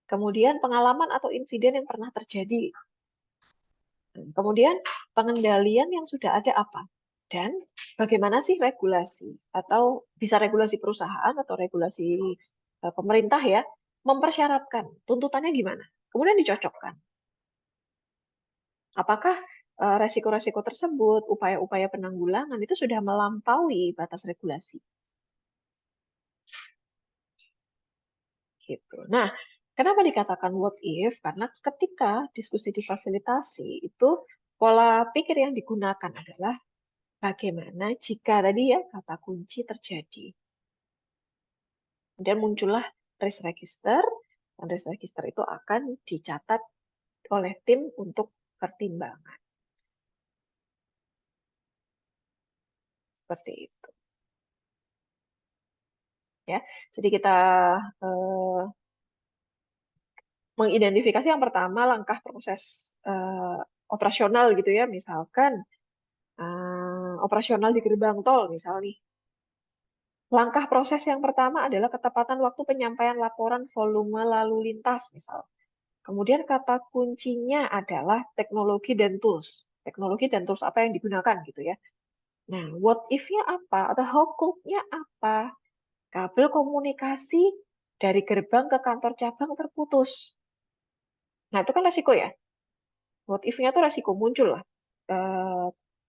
S1: Kemudian pengalaman atau insiden yang pernah terjadi. Kemudian pengendalian yang sudah ada apa. Dan bagaimana sih regulasi atau bisa regulasi perusahaan atau regulasi pemerintah ya mempersyaratkan tuntutannya gimana. Kemudian dicocokkan. Apakah resiko-resiko tersebut, upaya-upaya penanggulangan itu sudah melampaui batas regulasi. Gitu. Nah, kenapa dikatakan what if? Karena ketika diskusi difasilitasi itu pola pikir yang digunakan adalah bagaimana jika tadi ya kata kunci terjadi. Kemudian muncullah risk register, dan risk register itu akan dicatat oleh tim untuk pertimbangan. Seperti itu. Ya, jadi kita mengidentifikasi yang pertama langkah proses operasional gitu ya, misalkan operasional di gerbang tol misalnya. Langkah proses yang pertama adalah ketepatan waktu penyampaian laporan volume lalu lintas misal. Kemudian kata kuncinya adalah teknologi dan tools. Teknologi dan tools apa yang digunakan gitu ya. Nah, what if-nya apa? Atau how could-nya apa? Kabel komunikasi dari gerbang ke kantor cabang terputus. Nah, itu kan resiko ya. What if-nya itu resiko muncul lah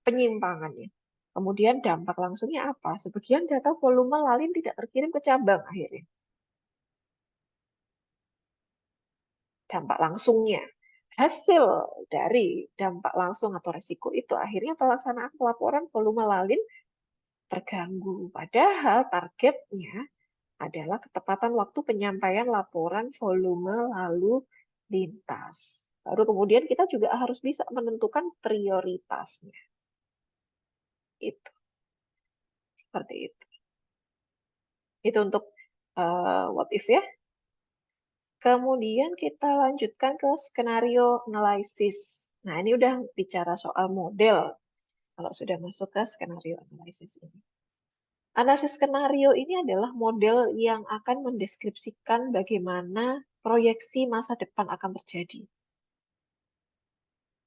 S1: penyimpangannya. Kemudian dampak langsungnya apa? Sebagian data volume lalin tidak terkirim ke cabang akhirnya. dampak langsungnya. Hasil dari dampak langsung atau resiko itu akhirnya pelaksanaan pelaporan volume lalin terganggu. Padahal targetnya adalah ketepatan waktu penyampaian laporan volume lalu lintas. Baru kemudian kita juga harus bisa menentukan prioritasnya. Itu seperti itu. Itu untuk what if ya. Kemudian kita lanjutkan ke skenario analisis. Nah, ini udah bicara soal model. Kalau sudah masuk ke skenario analisis ini. Analisis skenario ini adalah model yang akan mendeskripsikan bagaimana proyeksi masa depan akan terjadi.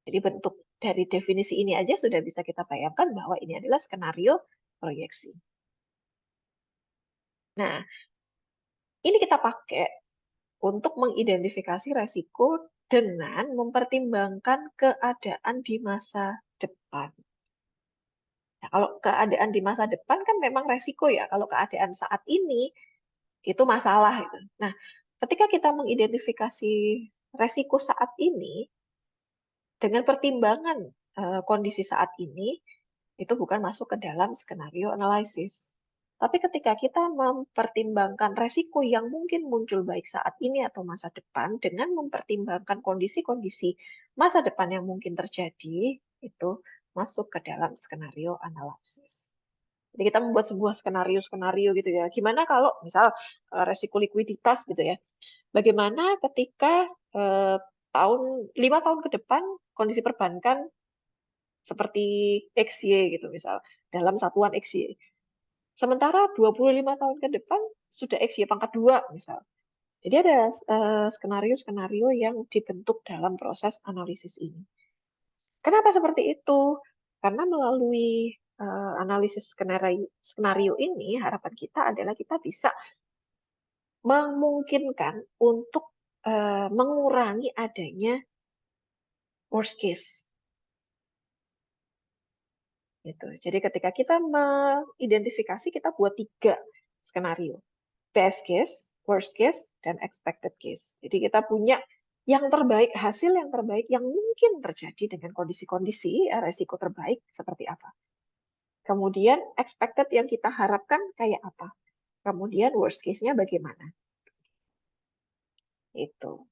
S1: Jadi bentuk dari definisi ini aja sudah bisa kita bayangkan bahwa ini adalah skenario proyeksi. Nah, ini kita pakai untuk mengidentifikasi resiko dengan mempertimbangkan keadaan di masa depan. Nah, kalau keadaan di masa depan kan memang resiko ya. Kalau keadaan saat ini itu masalah itu. Nah, ketika kita mengidentifikasi resiko saat ini dengan pertimbangan kondisi saat ini, itu bukan masuk ke dalam skenario analisis. Tapi ketika kita mempertimbangkan resiko yang mungkin muncul baik saat ini atau masa depan dengan mempertimbangkan kondisi-kondisi masa depan yang mungkin terjadi, itu masuk ke dalam skenario analisis. Jadi kita membuat sebuah skenario-skenario gitu ya. Gimana kalau misal resiko likuiditas gitu ya. Bagaimana ketika eh, 5 tahun ke depan kondisi perbankan seperti XY gitu misal dalam satuan XY. Sementara 25 tahun ke depan sudah XY pangkat 2 misal. Jadi ada skenario-skenario yang dibentuk dalam proses analisis ini. Kenapa seperti itu? Karena melalui analisis skenario ini harapan kita adalah kita bisa memungkinkan untuk mengurangi adanya worst case. Gitu. Jadi ketika kita mengidentifikasi, kita buat 3 skenario. Best case, worst case, dan expected case. Jadi kita punya yang terbaik, hasil yang terbaik yang mungkin terjadi dengan kondisi-kondisi resiko terbaik seperti apa. Kemudian expected yang kita harapkan kayak apa. Kemudian worst case-nya bagaimana. Itu.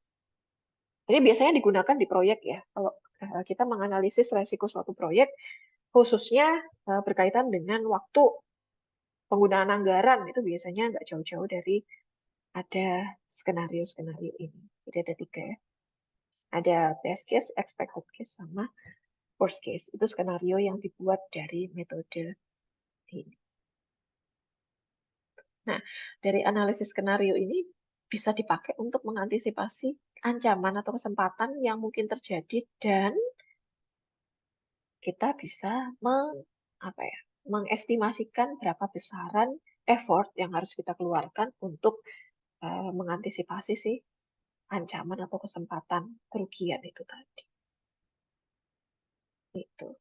S1: Ini biasanya digunakan di proyek ya. Kalau kita menganalisis resiko suatu proyek, khususnya berkaitan dengan waktu penggunaan anggaran, itu biasanya nggak jauh-jauh dari ada skenario-skenario ini. Jadi ada 3 ya. Ada best case, expected case, sama worst case. Itu skenario yang dibuat dari metode ini. Nah, dari analisis skenario ini bisa dipakai untuk mengantisipasi ancaman atau kesempatan yang mungkin terjadi dan kita bisa mengestimasikan berapa besaran effort yang harus kita keluarkan untuk mengantisipasi sih ancaman atau kesempatan kerugian itu tadi. Itu.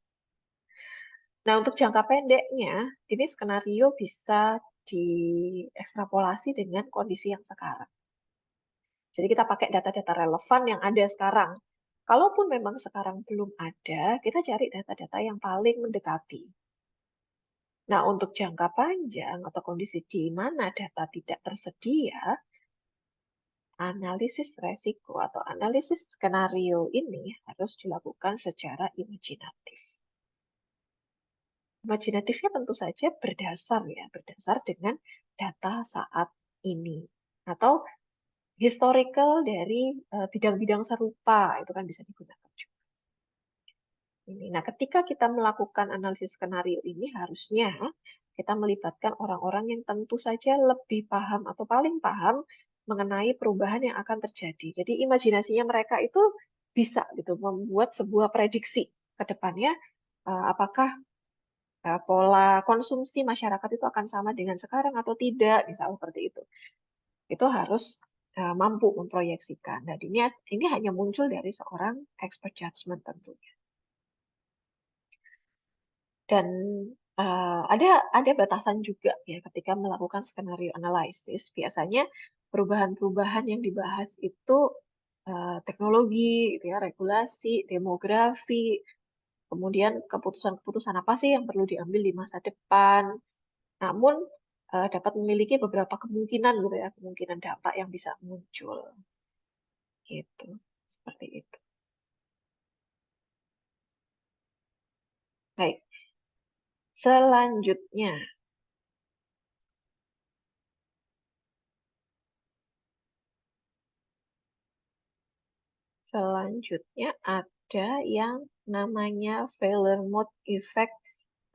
S1: Nah, untuk jangka pendeknya, ini skenario bisa diekstrapolasi dengan kondisi yang sekarang. Jadi kita pakai data-data relevan yang ada sekarang. Kalaupun memang sekarang belum ada, kita cari data-data yang paling mendekati. Nah, untuk jangka panjang atau kondisi di mana data tidak tersedia, analisis resiko atau analisis skenario ini harus dilakukan secara imajinatif. Imajinatifnya tentu saja berdasar dengan data saat ini atau historical dari bidang-bidang serupa itu kan bisa digunakan juga. Nah, ketika kita melakukan analisis skenario ini harusnya kita melibatkan orang-orang yang tentu saja lebih paham atau paling paham mengenai perubahan yang akan terjadi. Jadi imajinasinya mereka itu bisa gitu membuat sebuah prediksi ke depannya apakah pola konsumsi masyarakat itu akan sama dengan sekarang atau tidak, misalnya seperti itu. Itu harus mampu memproyeksikan. Dan ini hanya muncul dari seorang expert judgment tentunya. Dan ada batasan juga ya ketika melakukan skenario analisis. Biasanya perubahan-perubahan yang dibahas itu teknologi, gitu ya, regulasi, demografi, kemudian keputusan-keputusan apa sih yang perlu diambil di masa depan. Namun dapat memiliki beberapa kemungkinan gitu ya, kemungkinan dampak yang bisa muncul. Gitu. Seperti itu. Baik. Selanjutnya, ada yang namanya failure mode effect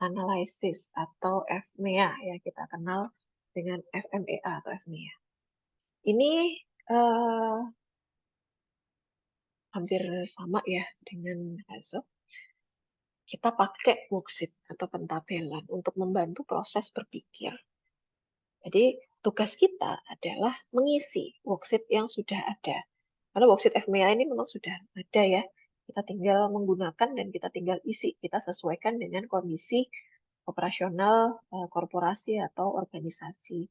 S1: analysis atau FMEA ya, kita kenal dengan FMEA atau FMEA. Ini hampir sama ya dengan HAZOP. Kita pakai worksheet atau pentabelan untuk membantu proses berpikir. Jadi tugas kita adalah mengisi worksheet yang sudah ada. Karena worksheet FMEA ini memang sudah ada ya. Kita tinggal menggunakan dan kita tinggal isi. Kita sesuaikan dengan kondisi operasional korporasi atau organisasi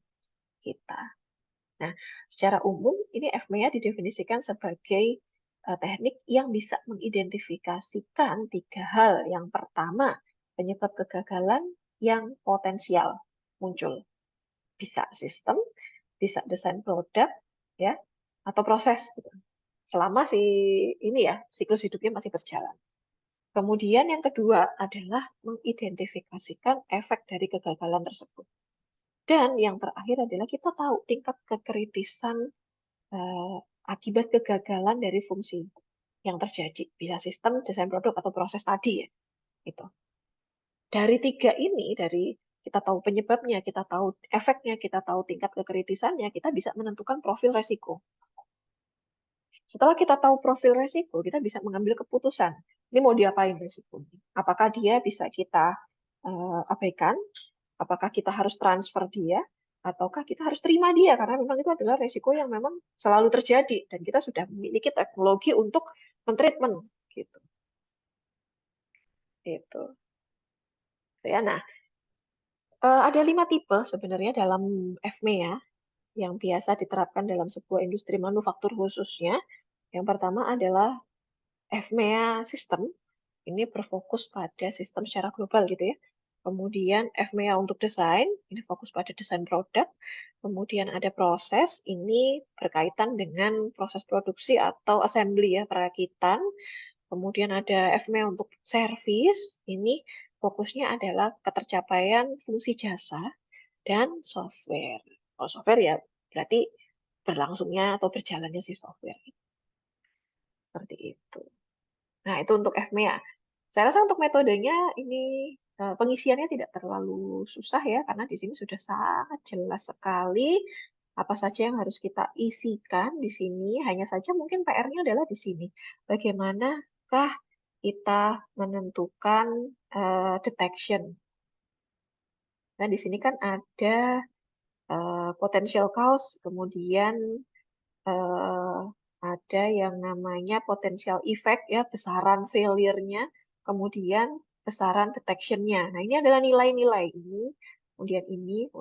S1: kita. Nah, secara umum ini FMEA didefinisikan sebagai teknik yang bisa mengidentifikasikan 3 hal. Yang pertama, penyebab kegagalan yang potensial muncul. Bisa sistem, bisa desain produk, ya, atau proses. Gitu. Selama ini ya, siklus hidupnya masih berjalan. Kemudian yang kedua adalah mengidentifikasikan efek dari kegagalan tersebut. Dan yang terakhir adalah kita tahu tingkat kekritisan akibat kegagalan dari fungsi yang terjadi. Bisa sistem, desain produk, atau proses tadi ya. Gitu. Dari 3 ini, dari kita tahu penyebabnya, kita tahu efeknya, kita tahu tingkat kekritisannya, kita bisa menentukan profil resiko. Setelah kita tahu profil resiko, kita bisa mengambil keputusan. Ini mau diapain resikonya? Apakah dia bisa kita abaikan? Apakah kita harus transfer dia? Ataukah kita harus terima dia? Karena memang itu adalah resiko yang memang selalu terjadi. Dan kita sudah memiliki teknologi untuk mentreatment. Gitu. Gitu. Ya, nah, ada 5 tipe sebenarnya dalam FMEA yang biasa diterapkan dalam sebuah industri manufaktur khususnya. Yang pertama adalah FMEA System. Ini berfokus pada sistem secara global gitu ya. Kemudian FMEA untuk desain, ini fokus pada desain produk. Kemudian ada proses, ini berkaitan dengan proses produksi atau assembly ya, perakitan. Kemudian ada FMEA untuk service, ini fokusnya adalah ketercapaian fungsi jasa dan software. Kalau software ya berarti berlangsungnya atau berjalannya si software. Seperti itu. Nah, itu untuk FMEA. Saya rasa untuk metodenya ini pengisiannya tidak terlalu susah ya, karena di sini sudah sangat jelas sekali apa saja yang harus kita isikan di sini. Hanya saja mungkin PR-nya adalah di sini. Bagaimanakah kita menentukan detection? Nah, di sini kan ada potential cause, kemudian eh, ada yang namanya potential effect ya, besaran failure-nya, kemudian besaran detection-nya. Nah, ini adalah nilai-nilai ini, kemudian ini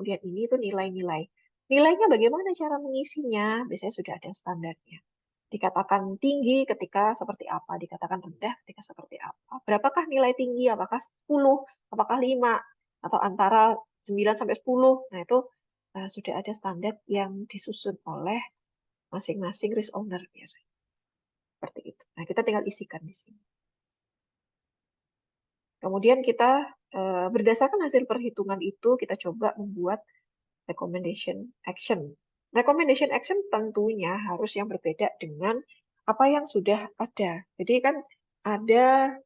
S1: itu nilai-nilai. Nilainya bagaimana cara mengisinya? Biasanya sudah ada standarnya. Dikatakan tinggi ketika seperti apa, dikatakan rendah ketika seperti apa. Berapakah nilai tinggi? Apakah 10, apakah 5, atau antara 9 sampai 10? Nah, itu sudah ada standar yang disusun oleh masing-masing risk owner biasanya. Seperti itu. Nah, kita tinggal isikan di sini. Kemudian kita berdasarkan hasil perhitungan itu, kita coba membuat recommendation action. Recommendation action tentunya harus yang berbeda dengan apa yang sudah ada. Jadi kan ada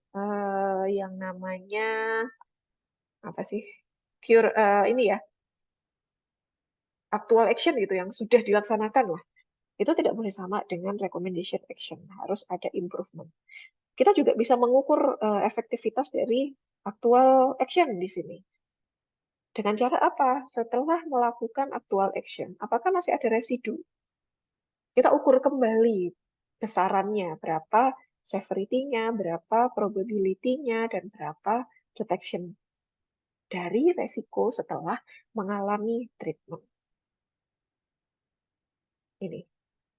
S1: yang namanya apa sih? Cure ini ya, actual action gitu yang sudah dilaksanakan lah. Itu tidak boleh sama dengan recommendation action, harus ada improvement. Kita juga bisa mengukur efektivitas dari actual action di sini. Dengan cara apa? Setelah melakukan actual action, apakah masih ada residu? Kita ukur kembali besarannya, berapa severity-nya, berapa probability-nya, dan berapa detection dari resiko setelah mengalami treatment. Ini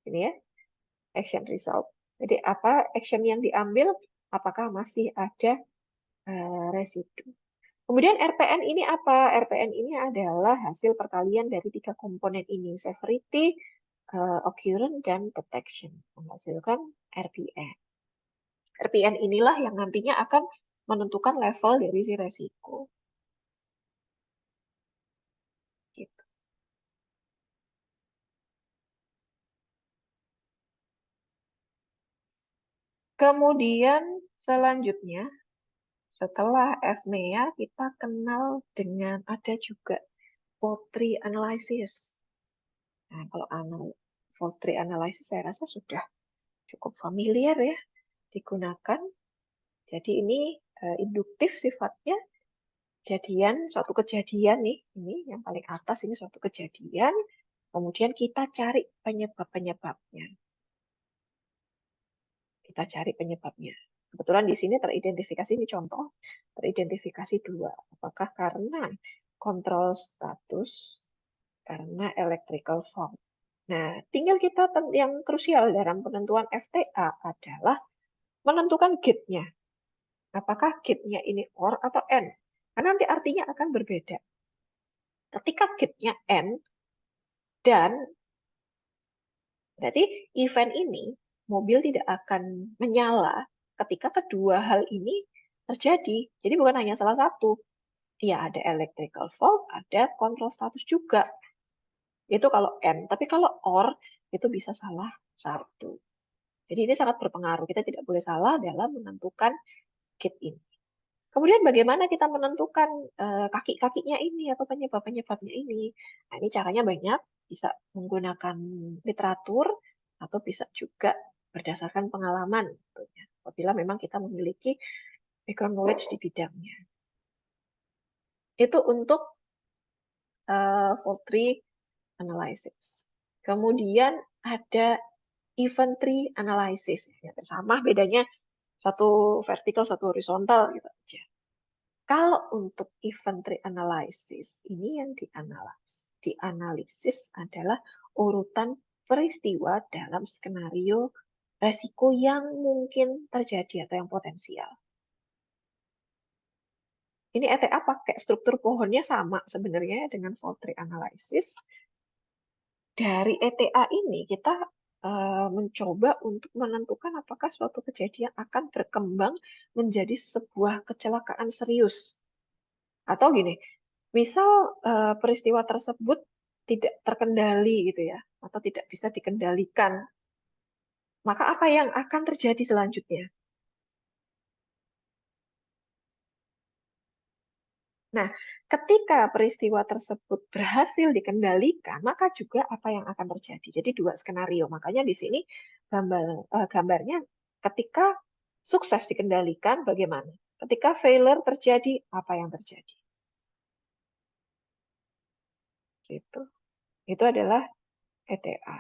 S1: ya. action result. Jadi apa action yang diambil, apakah masih ada residu. Kemudian RPN ini apa? RPN ini adalah hasil perkalian dari 3 komponen ini, severity, occurrence, dan detection, menghasilkan RPN. RPN inilah yang nantinya akan menentukan level dari si resiko. Gitu. Kemudian selanjutnya, setelah FMEA, kita kenal dengan ada juga fault tree analysis. Nah, kalau fault tree analysis saya rasa sudah cukup familiar ya digunakan. Jadi ini induktif sifatnya. Suatu kejadian nih, ini yang paling atas ini suatu kejadian, kemudian kita cari penyebab-penyebabnya. Kita cari penyebabnya. Kebetulan di sini teridentifikasi, ini contoh, teridentifikasi 2. Apakah karena kontrol status, karena electrical fault. Nah, tinggal kita yang krusial dalam penentuan FTA adalah menentukan gate-nya. Apakah gate-nya ini OR atau AND? Karena nanti artinya akan berbeda. Ketika gate-nya AND, dan berarti event ini, mobil tidak akan menyala ketika kedua hal ini terjadi. Jadi bukan hanya salah satu. Ya, ada electrical fault, ada control status juga. Itu kalau AND. Tapi kalau OR, itu bisa salah satu. Jadi ini sangat berpengaruh. Kita tidak boleh salah dalam menentukan gate ini. Kemudian bagaimana kita menentukan kaki-kakinya ini atau penyebab-penyebabnya ini? Nah, ini caranya banyak, bisa menggunakan literatur atau bisa juga berdasarkan pengalaman tentunya. Apabila memang kita memiliki background knowledge di bidangnya. Itu untuk fault tree analysis. Kemudian ada event tree analysis. Ya, sama bedanya satu vertikal, satu horizontal gitu aja. Kalau untuk event tree analysis, ini yang dianalisis adalah urutan peristiwa dalam skenario resiko yang mungkin terjadi atau yang potensial. Ini ETA pakai struktur pohonnya sama sebenarnya dengan fault tree analysis. Dari ETA ini kita mencoba untuk menentukan apakah suatu kejadian akan berkembang menjadi sebuah kecelakaan serius. Atau gini, misal peristiwa tersebut tidak terkendali gitu ya, atau tidak bisa dikendalikan, maka apa yang akan terjadi selanjutnya? Nah, ketika peristiwa tersebut berhasil dikendalikan, maka juga apa yang akan terjadi. Jadi 2 skenario. Makanya di sini gambarnya ketika sukses dikendalikan bagaimana? Ketika failure terjadi, apa yang terjadi? Gitu. Itu adalah ETA.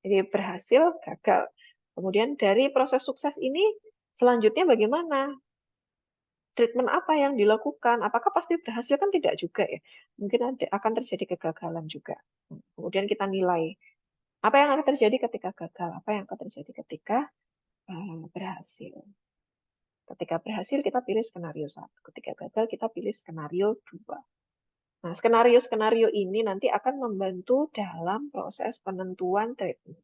S1: Jadi berhasil, gagal. Kemudian dari proses sukses ini, selanjutnya bagaimana? Treatment apa yang dilakukan? Apakah pasti berhasil? Kan tidak juga ya. Mungkin akan terjadi kegagalan juga. Kemudian kita nilai apa yang akan terjadi ketika gagal, apa yang akan terjadi ketika berhasil. Ketika berhasil kita pilih skenario 1, ketika gagal kita pilih skenario 2. Nah, skenario-skenario ini nanti akan membantu dalam proses penentuan treatment.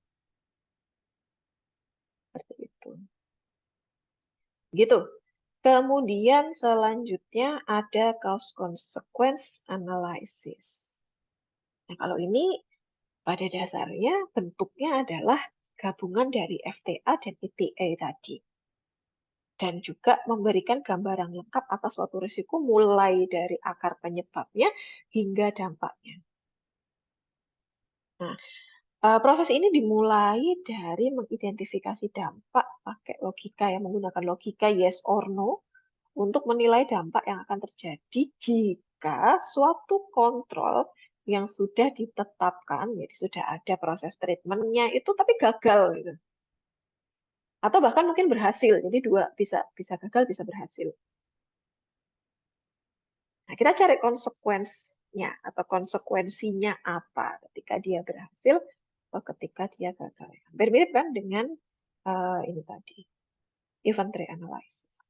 S1: Seperti itu. Gitu. Kemudian selanjutnya ada cause consequence analysis. Nah, kalau ini pada dasarnya bentuknya adalah gabungan dari FTA dan ETA tadi. Dan juga memberikan gambaran lengkap atas suatu risiko mulai dari akar penyebabnya hingga dampaknya. Nah, proses ini dimulai dari mengidentifikasi dampak pakai logika yang menggunakan logika yes or no untuk menilai dampak yang akan terjadi jika suatu kontrol yang sudah ditetapkan, jadi sudah ada proses treatmentnya itu tapi gagal gitu. Atau bahkan mungkin berhasil, jadi dua bisa gagal, bisa berhasil. Nah, kita cari konsekuensinya atau konsekuensinya apa ketika dia berhasil, atau ketika dia gagal. Hampir mirip kan dengan ini tadi, event tree analysis.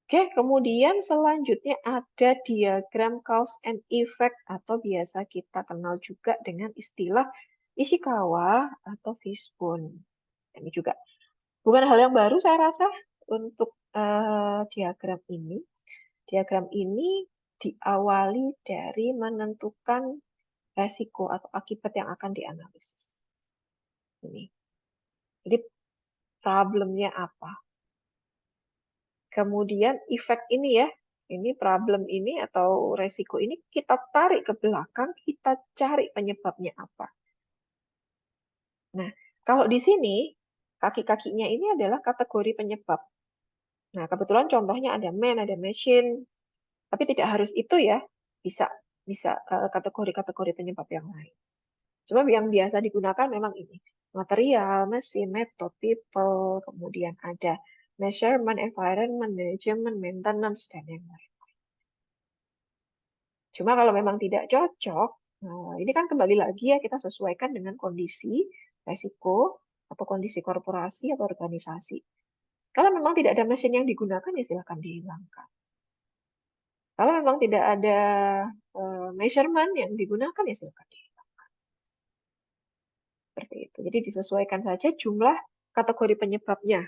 S1: Oke, kemudian selanjutnya ada diagram cause and effect atau biasa kita kenal juga dengan istilah Ishikawa atau fishbone. Ini juga bukan hal yang baru saya rasa untuk diagram ini. Diagram ini diawali dari menentukan resiko atau akibat yang akan dianalisis. Ini. Jadi problemnya apa? Kemudian efek ini ya, ini problem ini atau resiko ini kita tarik ke belakang, kita cari penyebabnya apa. Nah, kalau di sini kaki-kakinya ini adalah kategori penyebab. Nah, kebetulan contohnya ada man, ada machine, tapi tidak harus itu ya, bisa bisa kategori-kategori penyebab yang lain. Cuma yang biasa digunakan memang ini. Material, mesin, method, people, kemudian ada measurement, environment, management, maintenance, dan yang lain. Cuma kalau memang tidak cocok, ini kan kembali lagi ya kita sesuaikan dengan kondisi, resiko, atau kondisi korporasi atau organisasi. Kalau memang tidak ada mesin yang digunakan, ya silakan dihilangkan. Kalau memang tidak ada measurement yang digunakan, ya silakan dihilangkan. Seperti itu. Jadi disesuaikan saja jumlah kategori penyebabnya.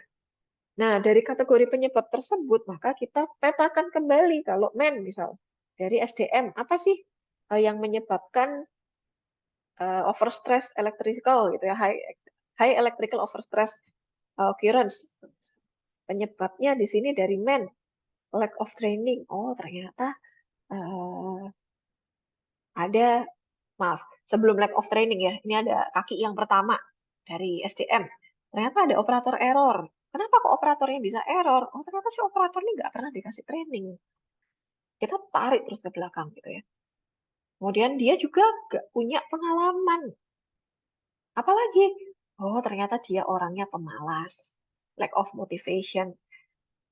S1: Nah, dari kategori penyebab tersebut, maka kita petakan kembali kalau men misal dari SDM, apa sih yang menyebabkan overstress electrical gitu ya, high electrical overstress occurrence. Penyebabnya di sini dari men, lack of training. Oh, ternyata ada, maaf, sebelum lack of training ya, ini ada kaki yang pertama dari SDM. Ternyata ada operator error. Kenapa kok operatornya bisa error? Oh, ternyata si operator ini nggak pernah dikasih training. Kita tarik terus ke belakang gitu ya. Kemudian dia juga nggak punya pengalaman. Apalagi, oh ternyata dia orangnya pemalas, lack of motivation,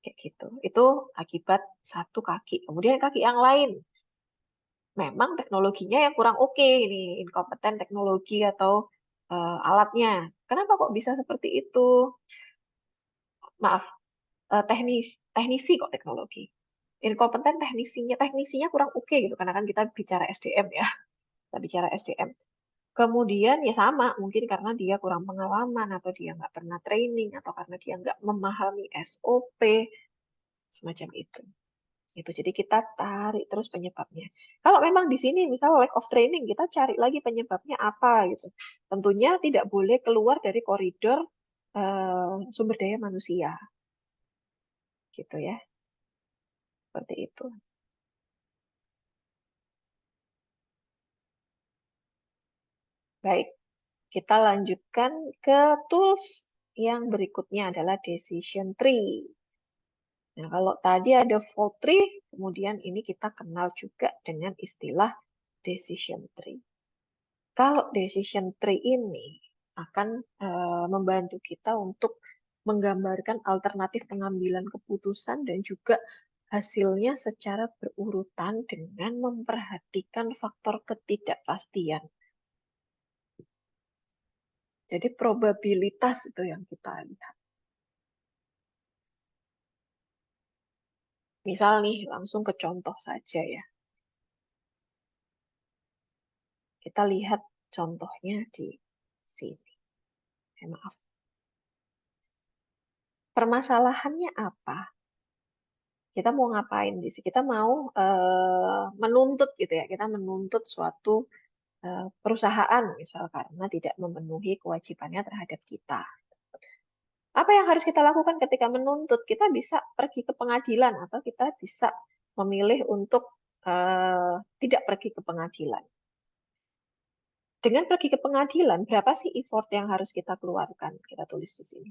S1: kayak gitu. Itu akibat satu kaki. Kemudian kaki yang lain, memang teknologinya yang kurang oke ini, inkompeten teknologi atau alatnya. Kenapa kok bisa seperti itu? Maaf, teknisi kok teknologi. Inkompeten teknisinya kurang oke gitu, karena kan kita bicara SDM ya, kita bicara SDM. Kemudian ya sama, mungkin karena dia kurang pengalaman, atau dia nggak pernah training, atau karena dia nggak memahami SOP, semacam itu. Itu jadi kita tarik terus penyebabnya. Kalau memang di sini misal lack of training, kita cari lagi penyebabnya apa gitu. Tentunya tidak boleh keluar dari koridor sumber daya manusia, gitu ya. Seperti itu. Baik, kita lanjutkan ke tools yang berikutnya adalah decision tree. Nah, kalau tadi ada fault tree, kemudian ini kita kenal juga dengan istilah decision tree. Kalau decision tree ini akan membantu kita untuk menggambarkan alternatif pengambilan keputusan dan juga hasilnya secara berurutan dengan memperhatikan faktor ketidakpastian. Jadi probabilitas itu yang kita lihat. Misal nih, langsung ke contoh saja ya. Kita lihat contohnya di sini. Maaf. Permasalahannya apa? Kita mau ngapain di sini? Kita mau menuntut gitu ya. Kita menuntut suatu perusahaan misal karena tidak memenuhi kewajibannya terhadap kita. Apa yang harus kita lakukan ketika menuntut? Kita bisa pergi ke pengadilan atau kita bisa memilih untuk tidak pergi ke pengadilan. Dengan pergi ke pengadilan, berapa sih effort yang harus kita keluarkan? Kita tulis di sini.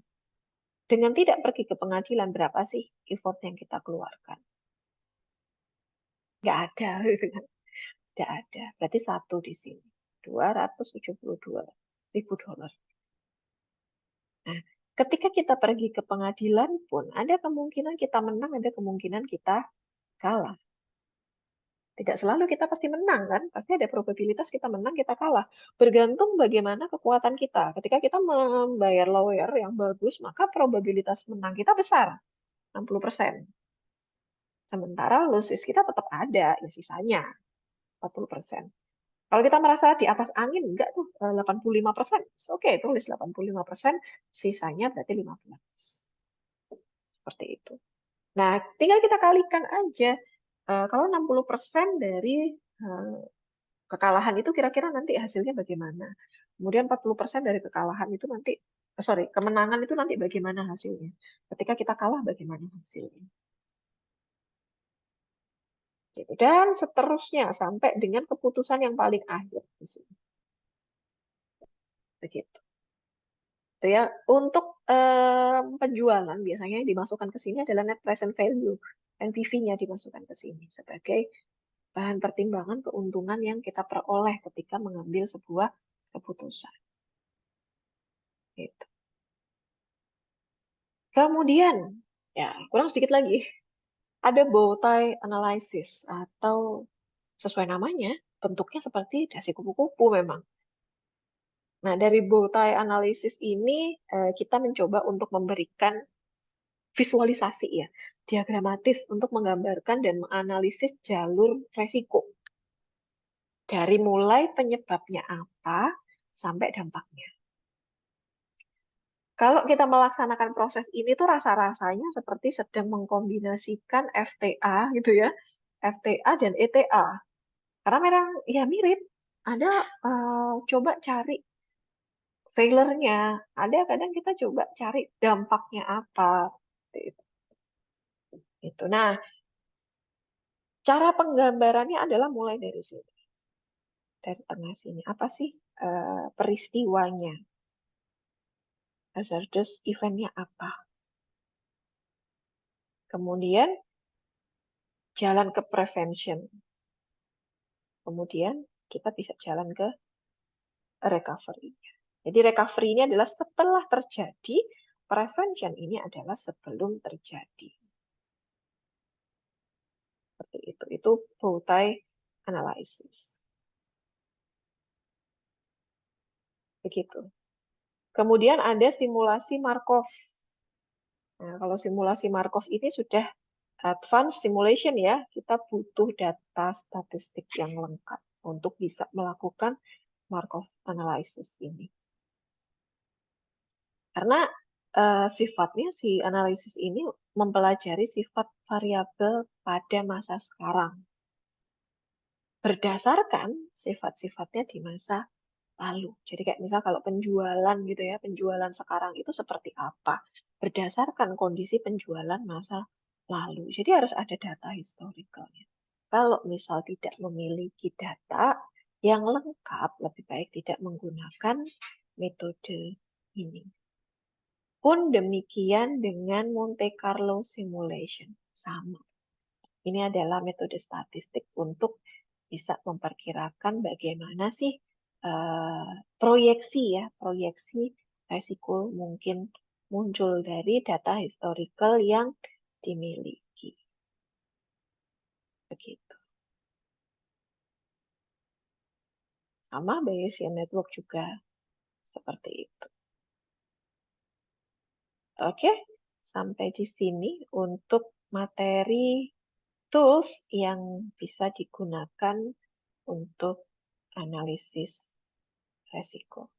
S1: Dengan tidak pergi ke pengadilan, berapa sih effort yang kita keluarkan? Nggak ada, gitu kan? Nggak ada. Berarti satu di sini. $272.000. Nah, ketika kita pergi ke pengadilan pun, ada kemungkinan kita menang, ada kemungkinan kita kalah. Tidak selalu kita pasti menang kan, pasti ada probabilitas kita menang, kita kalah. Bergantung bagaimana kekuatan kita. Ketika kita membayar lawyer yang bagus, maka probabilitas menang kita besar, 60%. Sementara losses kita tetap ada, ya sisanya 40%. Kalau kita merasa di atas angin, enggak tuh 85%. Oke, tulis 85%, sisanya berarti 15. Seperti itu. Nah, tinggal kita kalikan aja. Kalau 60% dari kekalahan itu kira-kira nanti hasilnya bagaimana. Kemudian 40% dari kekalahan itu nanti, kemenangan itu nanti bagaimana hasilnya. Ketika kita kalah, bagaimana hasilnya. Gitu. Dan seterusnya sampai dengan keputusan yang paling akhir di sini. Begitu. Itu ya. Untuk penjualan biasanya yang dimasukkan ke sini adalah net present value. NPV-nya dimasukkan ke sini sebagai bahan pertimbangan keuntungan yang kita peroleh ketika mengambil sebuah keputusan. Gitu. Kemudian, ya kurang sedikit lagi, ada bow tie analysis atau sesuai namanya, bentuknya seperti dasi kupu-kupu memang. Nah, dari bow tie analysis ini kita mencoba untuk memberikan visualisasi ya, diagramatis untuk menggambarkan dan menganalisis jalur resiko. Dari mulai penyebabnya apa sampai dampaknya. Kalau kita melaksanakan proses ini tuh rasa-rasanya seperti sedang mengkombinasikan FTA gitu ya, FTA dan ETA. Karena memang ya mirip. Ada coba cari failure-nya, ada kadang kita coba cari dampaknya apa. Itu. Nah, cara penggambarannya adalah mulai dari sini, dari tengah sini. Apa sih peristiwanya? Hazardous event-nya apa? Kemudian jalan ke prevention. Kemudian kita bisa jalan ke recovery. Jadi recovery ini adalah setelah terjadi, prevention ini adalah sebelum terjadi. Seperti itu. Itu bow tie analysis. Begitu. Kemudian ada simulasi Markov. Nah, kalau simulasi Markov ini sudah advanced simulation ya, kita butuh data statistik yang lengkap untuk bisa melakukan Markov analysis ini. Karena sifatnya si analisis ini mempelajari sifat variabel pada masa sekarang. Berdasarkan sifat-sifatnya di masa lalu. Jadi kayak misal kalau penjualan gitu ya, penjualan sekarang itu seperti apa? Berdasarkan kondisi penjualan masa lalu. Jadi harus ada data historicalnya. Kalau misal tidak memiliki data yang lengkap, lebih baik tidak menggunakan metode ini. Pun demikian dengan Monte Carlo simulation. Sama. Ini adalah metode statistik untuk bisa memperkirakan bagaimana sih proyeksi ya, proyeksi resiko mungkin muncul dari data historical yang dimiliki. Begitu. Sama Bayesian Network juga seperti itu. Oke, sampai di sini untuk materi tools yang bisa digunakan untuk analisis resiko.